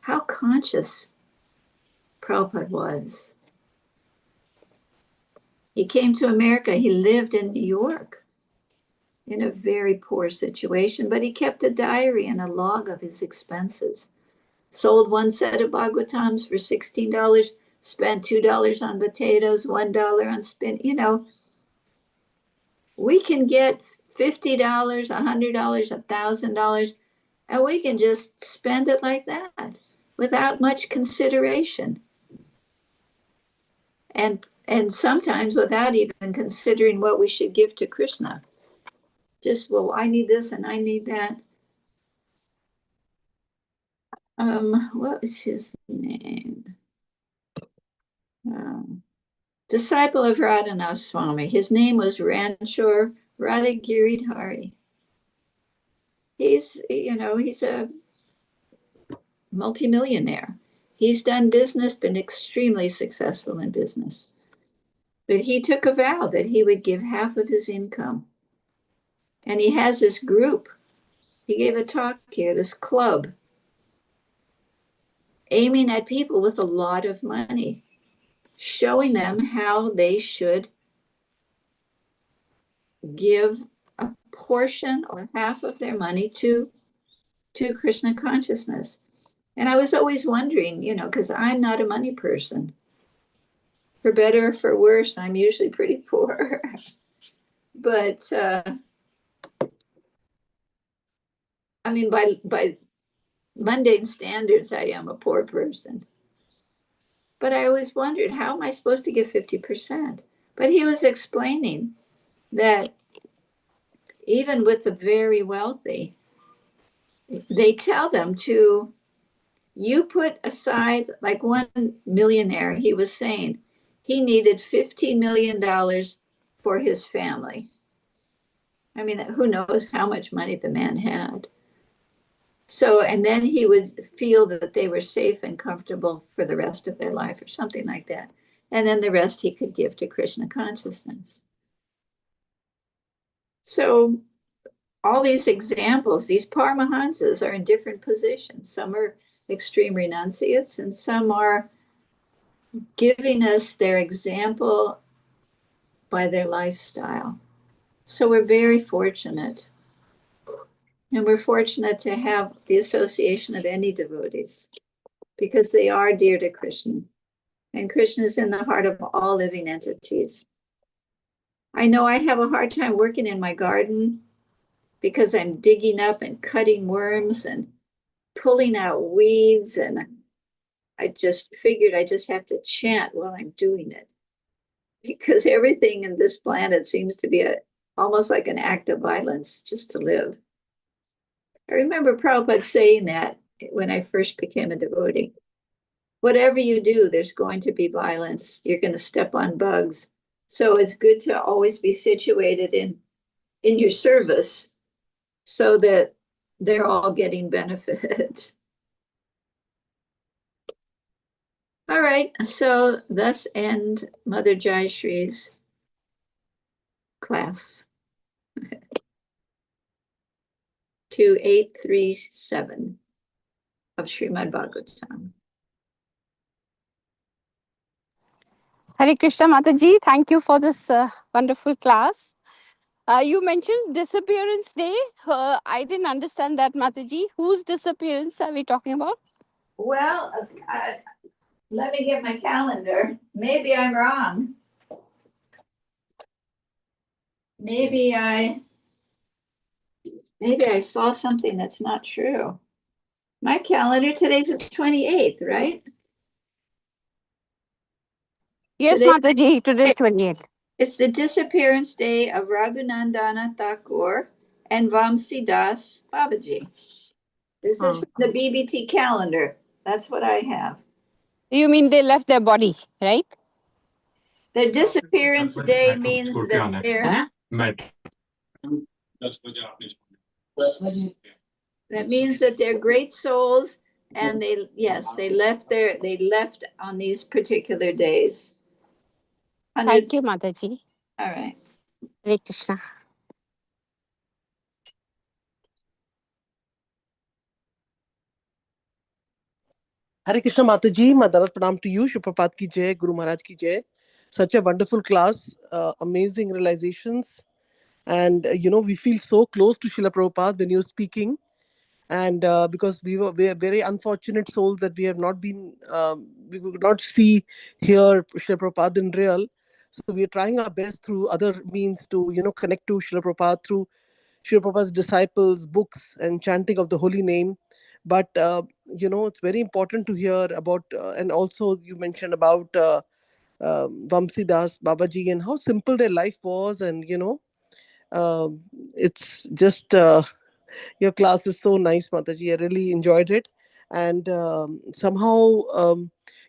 How conscious Prabhupada was. He came to America. He lived in New York in a very poor situation, but he kept a diary and a log of his expenses. Sold 1 set of Bhagvatams for $16, spent $2 on potatoes, $1 on spin. We can get $50, $100, $1,000, and we can just spend it like that without much consideration. And sometimes without even considering what we should give to Krishna. Just, well, I need this and I need that. What was his name? Disciple of Radhanath Swami. His name was Ranchor Radhagiridhari. He's a multimillionaire. He's done business, been extremely successful in business. But he took a vow that he would give half of his income. And he has this group. He gave a talk here, this club, aiming at people with a lot of money, showing them how they should give a portion or half of their money to Krishna consciousness. And I was always wondering, because I'm not a money person. For better or for worse, I'm usually pretty poor. But I mean, by mundane standards, I am a poor person. But I always wondered, how am I supposed to give 50%? But he was explaining that even with the very wealthy, they tell them to, you put aside, like one millionaire, he was saying he needed $15 million for his family. I mean, who knows how much money the man had. So, and then he would feel that they were safe and comfortable for the rest of their life or something like that. And then the rest he could give to Krishna consciousness. So all these examples, these Paramahansas are in different positions. Some are extreme renunciates and some are giving us their example by their lifestyle. So we're very fortunate. And we're fortunate to have the association of any devotees because they are dear to Krishna. And Krishna is in the heart of all living entities. I know I have a hard time working in my garden because I'm digging up and cutting worms and pulling out weeds. And I just figured I just have to chant while I'm doing it because everything in this planet seems to be almost like an act of violence just to live. I remember Prabhupada saying that when I first became a devotee. Whatever you do, there's going to be violence. You're going to step on bugs. So it's good to always be situated in your service so that they're all getting benefit. All right, so thus end Mother Jayashree's class. 2837 of Srimad Bhagvatam. Hare Krishna Mataji, thank you for this wonderful class. You mentioned disappearance day. I didn't understand that, Mataji. Whose disappearance are we talking about? Well, let me get my calendar. Maybe I'm wrong. Maybe I saw something that's not true. My calendar, today's the 28th, right? Yes, Mataji, today's 28th. It's the disappearance day of Raghunandana Thakur and Vamsi Das Babaji. This is from the BBT calendar. That's what I have. You mean they left their body, right? Their disappearance day means that they're great souls, and they left on these particular days. Thank you, Mataji. All right. Hare Krishna. Hare Krishna Mataji, Madarat Pranam to you, Shubhapat ki jai, Guru Maharaj ki jai. Such a wonderful class, amazing realizations. And, we feel so close to Srila Prabhupada when you're speaking. And because we are very unfortunate souls that we have not been, we could not see, hear Srila Prabhupada in real. So we are trying our best through other means to, connect to Srila Prabhupada through Srila Prabhupada's disciples, books, and chanting of the holy name. But, it's very important to hear about, and also you mentioned about Vamsi Das Babaji and how simple their life was. And, it's just, your class is so nice, Mataji. I really enjoyed it. And somehow,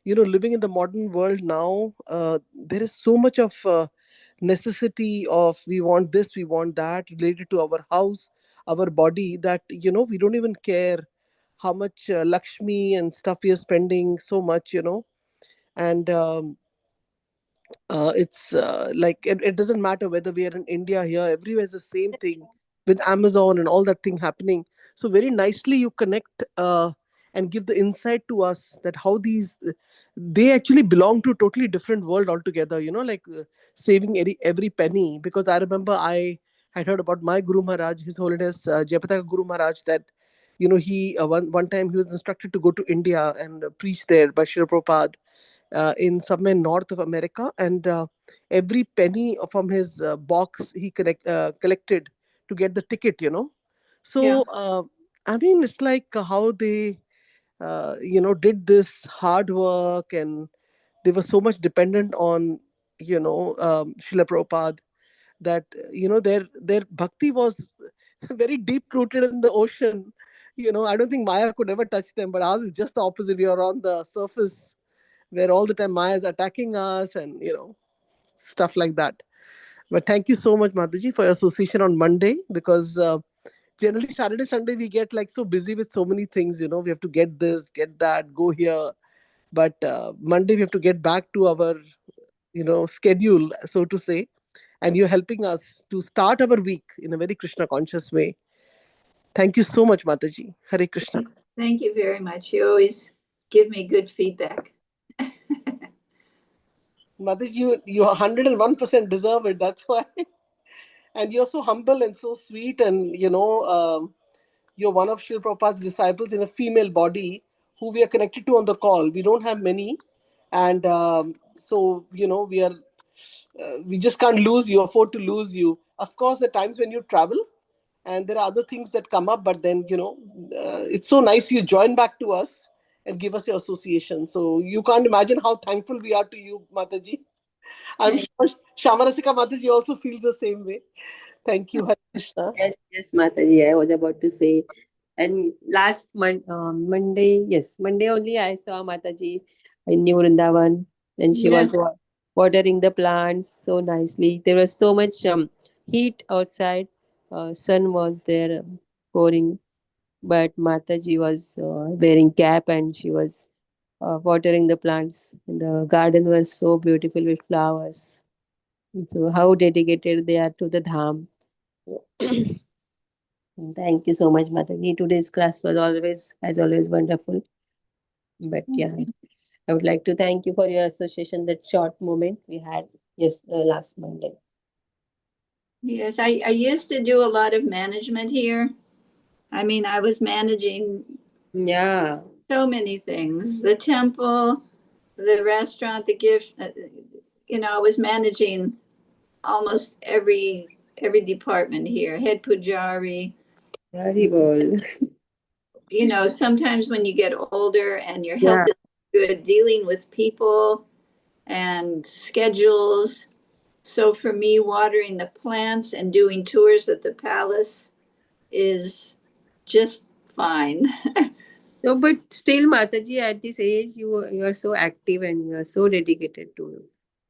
living in the modern world now, there is so much of necessity of we want this, we want that related to our house, our body, that, we don't even care how much Lakshmi and stuff we are spending so much, and it's like it doesn't matter whether we are in India, here, everywhere is the same thing with Amazon and all that thing happening. So very nicely you connect and give the insight to us that how these they actually belong to a totally different world altogether, like saving every penny. Because I remember I had heard about my Guru Maharaj, His Holiness Jayapataka Guru Maharaj, that he one time he was instructed to go to India and preach there by Srila Prabhupada in somewhere north of America, and every penny from his box he collected to get the ticket. So I mean, it's like how they did this hard work and they were so much dependent on, Srila Prabhupada, that their bhakti was very deep rooted in the ocean. I don't think Maya could ever touch them, but ours is just the opposite. We are on the surface, where all the time Maya is attacking us, and stuff like that. But thank you so much, Mataji, for your association on Monday, because generally Saturday, Sunday we get like so busy with so many things. We have to get this, get that, go here. But Monday we have to get back to our schedule, so to say, and you're helping us to start our week in a very Krishna conscious way. Thank you so much, Mataji. Hare Krishna. Thank you very much. You always give me good feedback. Mataji, you 101% deserve it. That's why. And you're so humble and so sweet, and you're one of Srila Prabhupada's disciples in a female body who we are connected to on the call. We don't have many, and so we just can't lose you, afford to lose you. Of course, there are times when you travel, and there are other things that come up, but then it's so nice you join back to us and give us your association. So you can't imagine how thankful we are to you, Mataji. I'm sure Shamarasika Mataji also feels the same way. Thank you, Hare Krishna. Yes, Mataji, I was about to say. And last Monday, yes, Monday only I saw Mataji in New Vrindavan, and she was Yes. watering the plants so nicely. There was so much heat outside. Sun was there pouring, but Mataji was wearing cap, and she was watering the plants. The garden was so beautiful with flowers. So how dedicated they are to the dham. Thank you so much, Mataji. Today's class was as always, wonderful. But yeah, I would like to thank you for your association, that short moment we had last Monday. Yes, I used to do a lot of management here. I mean, I was managing Yeah. so many things, the temple, the restaurant, the gift, I was managing almost every department here, head pujari. Very well. Sometimes when you get older and your Yeah. health is good, dealing with people and schedules. So for me, watering the plants and doing tours at the palace is just fine. No, but still, Mataji, at this age, you are so active and you are so dedicated to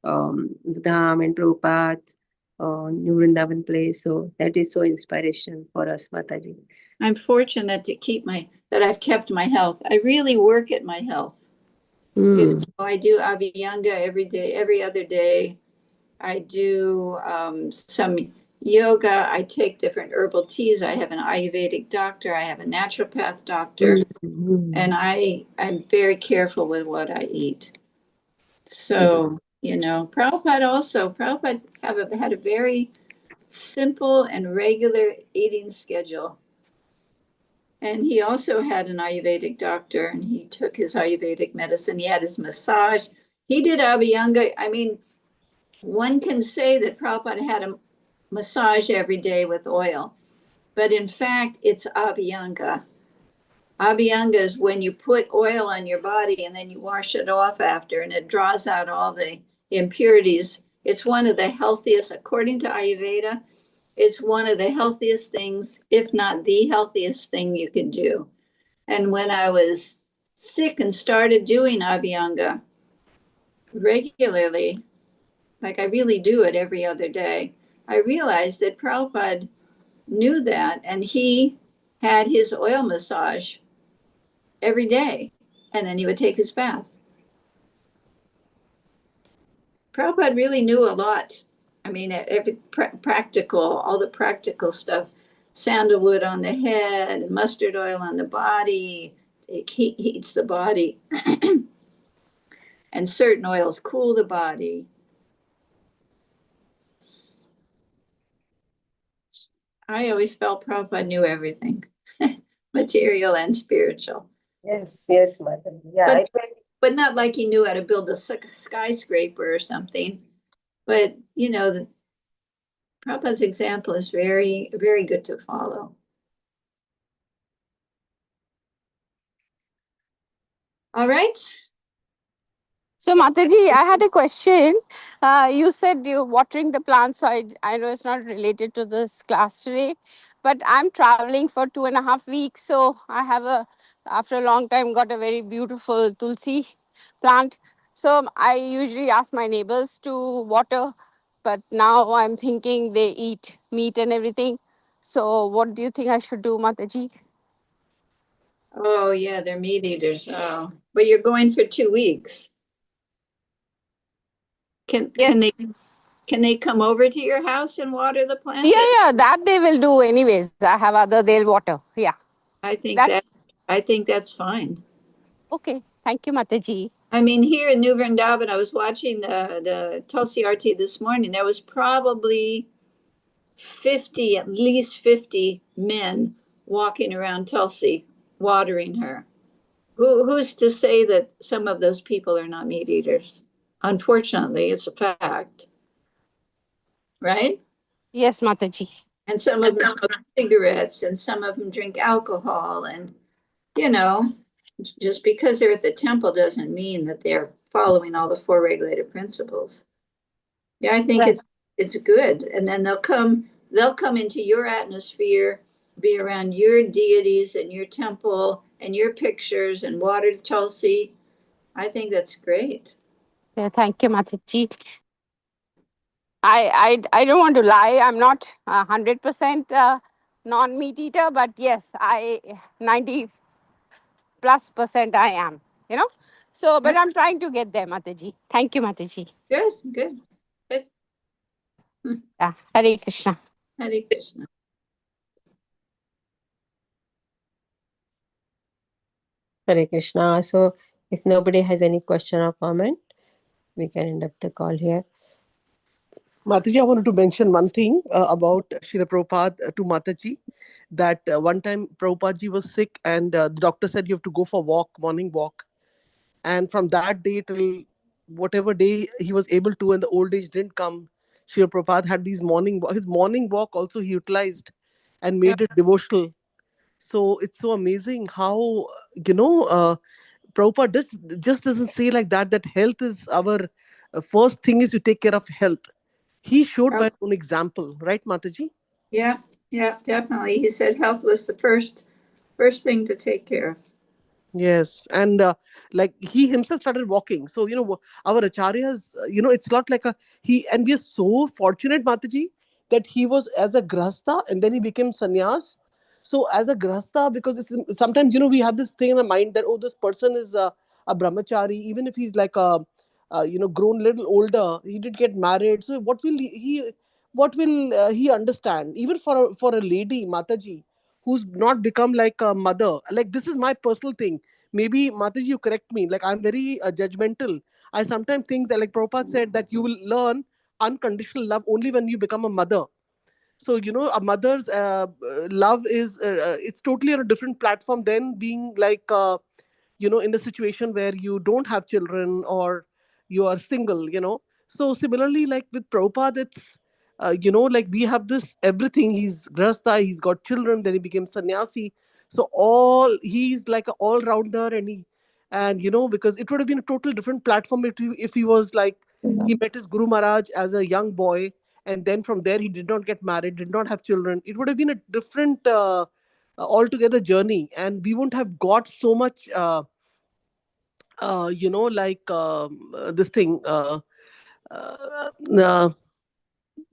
the Dham and Prabhupada, New Vrindavan place. So that is so inspiration for us, Mataji. I'm fortunate to that I've kept my health. I really work at my health. I do Abhyanga every day, every other day. I do some yoga. I take different herbal teas. I have an Ayurvedic doctor. I have a naturopath doctor. And I'm very careful with what I eat. So, Prabhupada had a very simple and regular eating schedule. And he also had an Ayurvedic doctor, and he took his Ayurvedic medicine. He had his massage. He did Abhyanga. I mean, one can say that Prabhupada had a massage every day with oil, but in fact, it's Abhyanga. Abhyanga is when you put oil on your body and then you wash it off after, and it draws out all the impurities. It's one of the healthiest, according to Ayurveda, it's one of the healthiest things, if not the healthiest thing you can do. And when I was sick and started doing Abhyanga regularly, like I really do it every other day, I realized that Prabhupada knew that, and he had his oil massage every day, and then he would take his bath. Prabhupada really knew a lot. I mean, every practical, all the practical stuff, sandalwood on the head, mustard oil on the body, it heats the body, and certain oils cool the body. I always felt Prabhupada knew everything, material and spiritual. Yes, Mataji. Yeah, but not like he knew how to build a skyscraper or something. But, the Prabhupada's example is very, very good to follow. All right. So, Mataji, I had a question. You said you're watering the plants, so I know it's not related to this class today, but I'm traveling for 2.5 weeks, so after a long time, got a very beautiful tulsi plant. So I usually ask my neighbors to water, but now I'm thinking they eat meat and everything. So, what do you think I should do, Mataji? Oh, yeah, they're meat eaters. Oh, but you're going for 2 weeks. Can Yes. they come over to your house and water the plant? Yeah, that they will do anyways. I have other, they'll water. Yeah. I think That's that's fine. okay. Thank you, Mataji. I mean, here in New Vrindavan, I was watching the Tulsi Arti this morning. There was probably 50, at least 50 men walking around Tulsi, watering her. Who's to say that some of those people are not meat eaters? Unfortunately, it's a fact, right? Yes, Mataji. And some of them smoke cigarettes, and some of them drink alcohol, and you know, just because they're at the temple doesn't mean that they're following all the four regulated principles. Yeah, I think Right. it's good. And then they'll come into your atmosphere, be around your deities and your temple and your pictures and water the Tulsi. I think that's great. Yeah, thank you, Mataji. I don't want to lie. I'm not 100% non-meat eater, but yes, I 90+% I am. You know. So, but I'm trying to get there, Mataji. Thank you, Mataji. Good, good, good. Yeah. Hare Krishna. Hare Krishna. Hare Krishna. So, if nobody has any question or comment, we can end up the call here. Mataji, I wanted to mention one thing about Srila Prabhupada to Mataji, that one time Prabhupada ji was sick and the doctor said you have to go for walk, morning walk. And from that day till whatever day he was able to and the old age didn't come, Srila Prabhupada had these his morning walk also he utilized and made it devotional. So it's so amazing how, Prabhupada just doesn't say like that health is our first thing is to take care of health. He showed by his own example, right, Mataji? Yeah, yeah, definitely. He said health was the first thing to take care of. Yes, and like he himself started walking. So our acharyas, it's not like a he, and we are so fortunate, Mataji, that he was as a grasta and then he became sannyas. So as a grasta, because sometimes we have this thing in our mind that this person is a brahmachari, even if he's like a grown little older, he did get married. So what will he understand? Even for a lady, Mataji, who's not become like a mother, like this is my personal thing. Maybe Mataji, you correct me, like I'm very judgmental. I sometimes think that, like Prabhupada said, that you will learn unconditional love only when you become a mother. So a mother's love is it's totally on a different platform than being like in a situation where you don't have children or you are single. So similarly, like with Prabhupada, it's like we have this everything. He's grasta, he's got children, then he became sannyasi. So all he's like an all-rounder, and because it would have been a total different platform if he was like he met his Guru Maharaj as a young boy, and then from there he did not get married, did not have children. It would have been a different altogether journey, and we wouldn't have got so much like this thing uh, uh,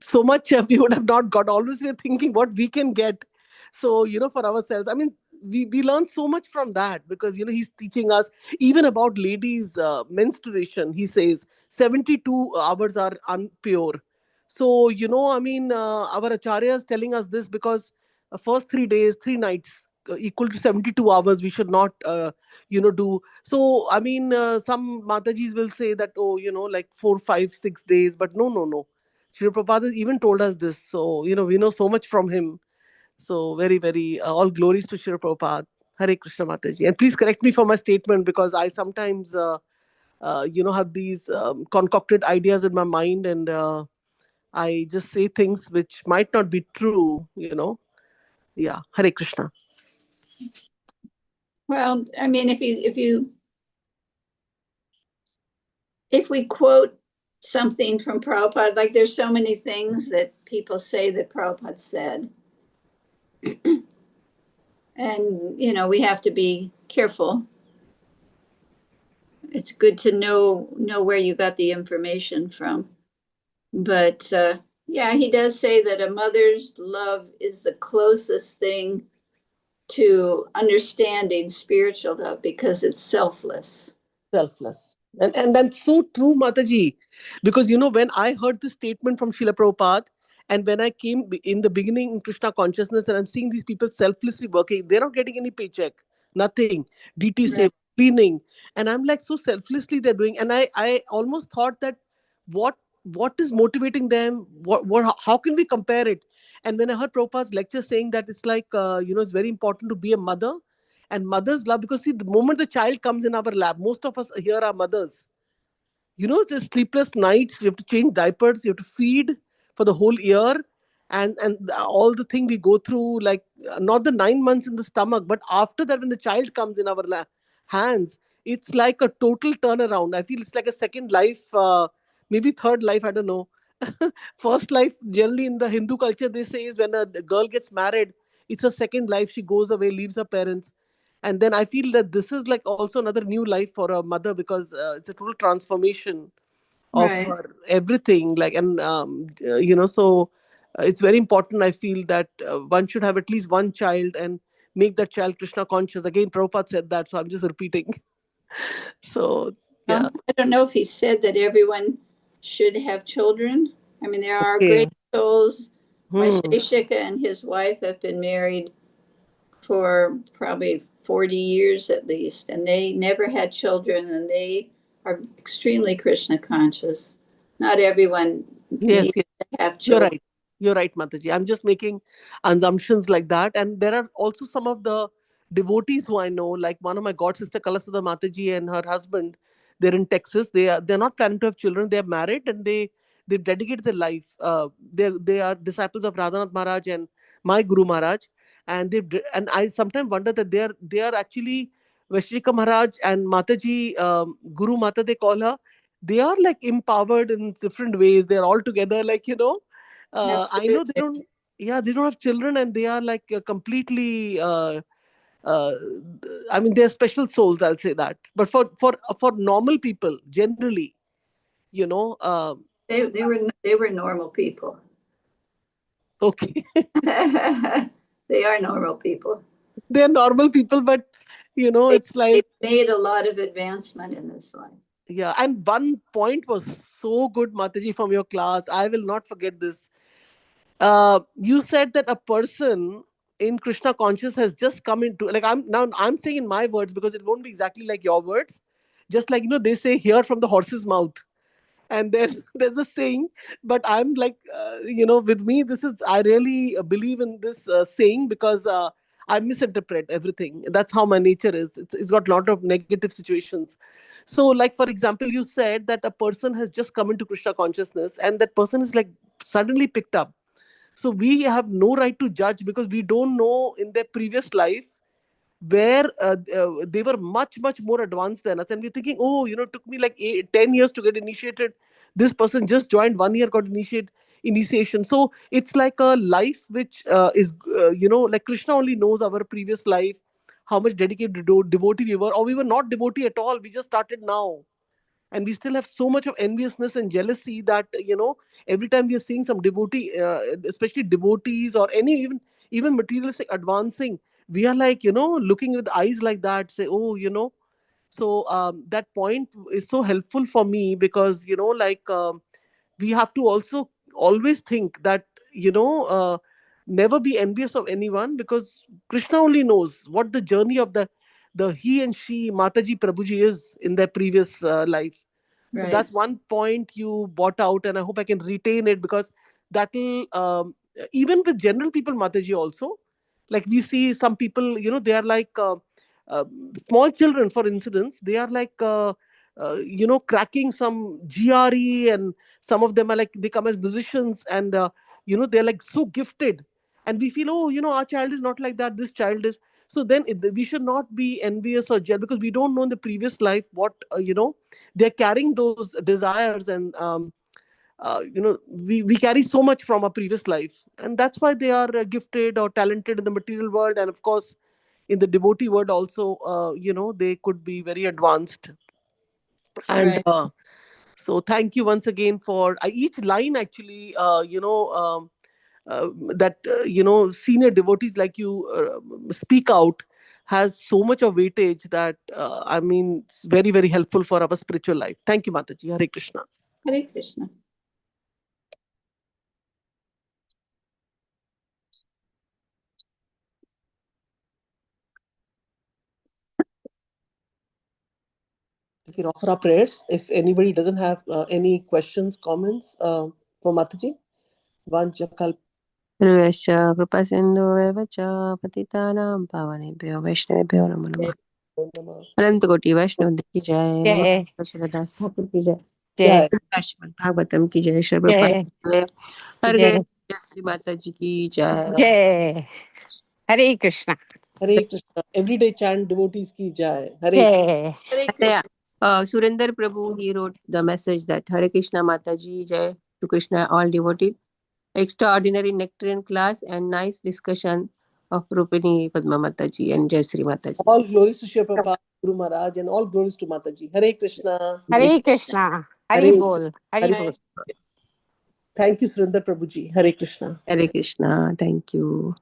so much we would have not got. Always we're thinking what we can get. So for ourselves, I mean, we learn so much from that, because he's teaching us even about ladies menstruation. He says 72 hours are unpure. So I mean, our acharya is telling us this because first 3 days 3 nights equal to 72 hours we should not do. So I mean, some matajis will say that, oh, like 4 5 6 days, but no. Shri Prabhupada even told us this. So, we know so much from him. So, very, very, all glories to Shri Prabhupada. Hare Krishna Mataji. And please correct me for my statement, because I sometimes, have these concocted ideas in my mind, and I just say things which might not be true. Yeah. Hare Krishna. Well, I mean, if you if we quote something from Prabhupada, like there's so many things that people say that Prabhupada said. And, we have to be careful. It's good to know where you got the information from. But yeah, he does say that a mother's love is the closest thing to understanding spiritual love because it's selfless. Selfless. And that's so true, Mataji. Because, when I heard this statement from Srila Prabhupada, and when I came in the beginning in Krishna consciousness, and I'm seeing these people selflessly working, they're not getting any paycheck, nothing, DT Right. save, cleaning. And I'm like, so selflessly they're doing. And I almost thought that what what is motivating them? How can we compare it? And when I heard Prabhupada's lecture saying that it's like, it's very important to be a mother, and mothers love, because see, the moment the child comes in our lab, most of us here are mothers. The sleepless nights, you have to change diapers, you have to feed for the whole year, and all the thing we go through, like not the 9 months in the stomach, but after that, when the child comes in our hands, it's like a total turnaround. I feel it's like a second life, maybe third life, I don't know. First life, generally in the Hindu culture, they say, is when a girl gets married, it's a second life. She goes away, leaves her parents. And then I feel that this is like also another new life for a mother, because it's a total transformation of Right. her everything. Like, and, so it's very important. I feel that one should have at least one child and make that child Krishna conscious. Again, Prabhupada said that, so I'm just repeating. So, yeah. I don't know if he said that everyone should have children. I mean, there are Okay. great souls. Hmm. Vaisheshika and his wife have been married for probably 40 years at least, and they never had children, and they are extremely Krishna conscious. Not everyone Yes, needs yes. to have You're children. right. You're right, Mataji. I'm just making assumptions like that. And there are also some of the devotees who I know, like one of my god sister Kalasudha Mataji and her husband. They're in Texas. They're not planning to have children. They're married, and they dedicate their life. They are disciples of Radhanath Maharaj and my Guru Maharaj. And I sometimes wonder that they are actually Vaishika Maharaj and Mataji, Guru Mata they call her. They are like empowered in different ways. They're all together, like, I know they Absolutely. don't, yeah, they don't have children, and they are like completely, uh, I mean, they're special souls, I'll say that. But for normal people, generally, you know, uh, They were normal people. okay, They are normal people. they're normal people, but, They, it's they've like, made a lot of advancement in this life. yeah. And one point was so good, Mataji, from your class. I will not forget this. You said that a person in Krishna conscious has just come into, like, I'm saying in my words, because it won't be exactly like your words. Just like, they say, hear from the horse's mouth. And then there's a saying, but I'm like, with me, this is, I really believe in this saying, because I misinterpret everything. That's how my nature is. It's got a lot of negative situations. So, like, for example, you said that a person has just come into Krishna consciousness, and that person is like suddenly picked up. So we have no right to judge, because we don't know in their previous life where they were much much more advanced than us, and we're thinking, oh, it took me like 10 years to get initiated. This person just joined 1 year, got initiation. So it's like a life which is like Krishna only knows our previous life, how much dedicated devotee we were, or we were not devotee at all, we just started now. And we still have so much of enviousness and jealousy that, every time we are seeing some devotee, especially devotees, or any even materialistic advancing, we are like, looking with eyes like that, say, oh, so that point is so helpful for me, because, like, we have to also always think that, never be envious of anyone, because Krishna only knows what the journey of the he and she, Mataji, Prabhuji, is in their previous life. So Right. that's one point you brought out, and I hope I can retain it, because that'll, even with general people, Mataji, also, like we see some people, they are like, uh, small children, for instance, they are like, cracking some GRE, and some of them are like, they come as musicians, and they're like so gifted, and we feel, oh, our child is not like that, this child is. So then we should not be envious or jealous, because we don't know in the previous life what, they're carrying those desires, and we carry so much from our previous life, and that's why they are gifted or talented in the material world, and of course in the devotee world also, they could be very advanced. And Right. so thank you once again for each line, actually, that senior devotees like you speak out, has so much of weightage that it's very, very helpful for our spiritual life. Thank you, Mataji. Hare Krishna. Hare Krishna. We can offer our prayers if anybody doesn't have any questions, comments for Mataji. Vanchakal. सर्वेश्च कृपासिन्धुः च पतितानां पावनेभ्यो वैष्णवेभ्यो नमो नमः। अनंत कोटि वैष्णव की जय। जय श्रीदास ठाकुर की जय। जय श्रीमद् भागवतम की जय। श्री प्रभुपाद जय की जय। हर जय जय श्री माता जी की जय। जय हरे Krishna Hare Krishna. Everyday chant devotees ki jai. Hare जय Hare Krishna. Surinder Prabhu, he wrote the message that Hare Krishna Mataji, Jai to Krishna, all devotees. Extraordinary nectarian class and nice discussion of Rupini Padma Mataji and Jai Sri Mataji. All glories to Shri Prabhupada, Guru Maharaj, and all glories to Mataji. Hare Krishna. Hare Krishna Hari Hare बोल Hari Hare. बोल Thank you, Surinder Prabhuji. Hare Krishna. Hare Krishna. Thank you.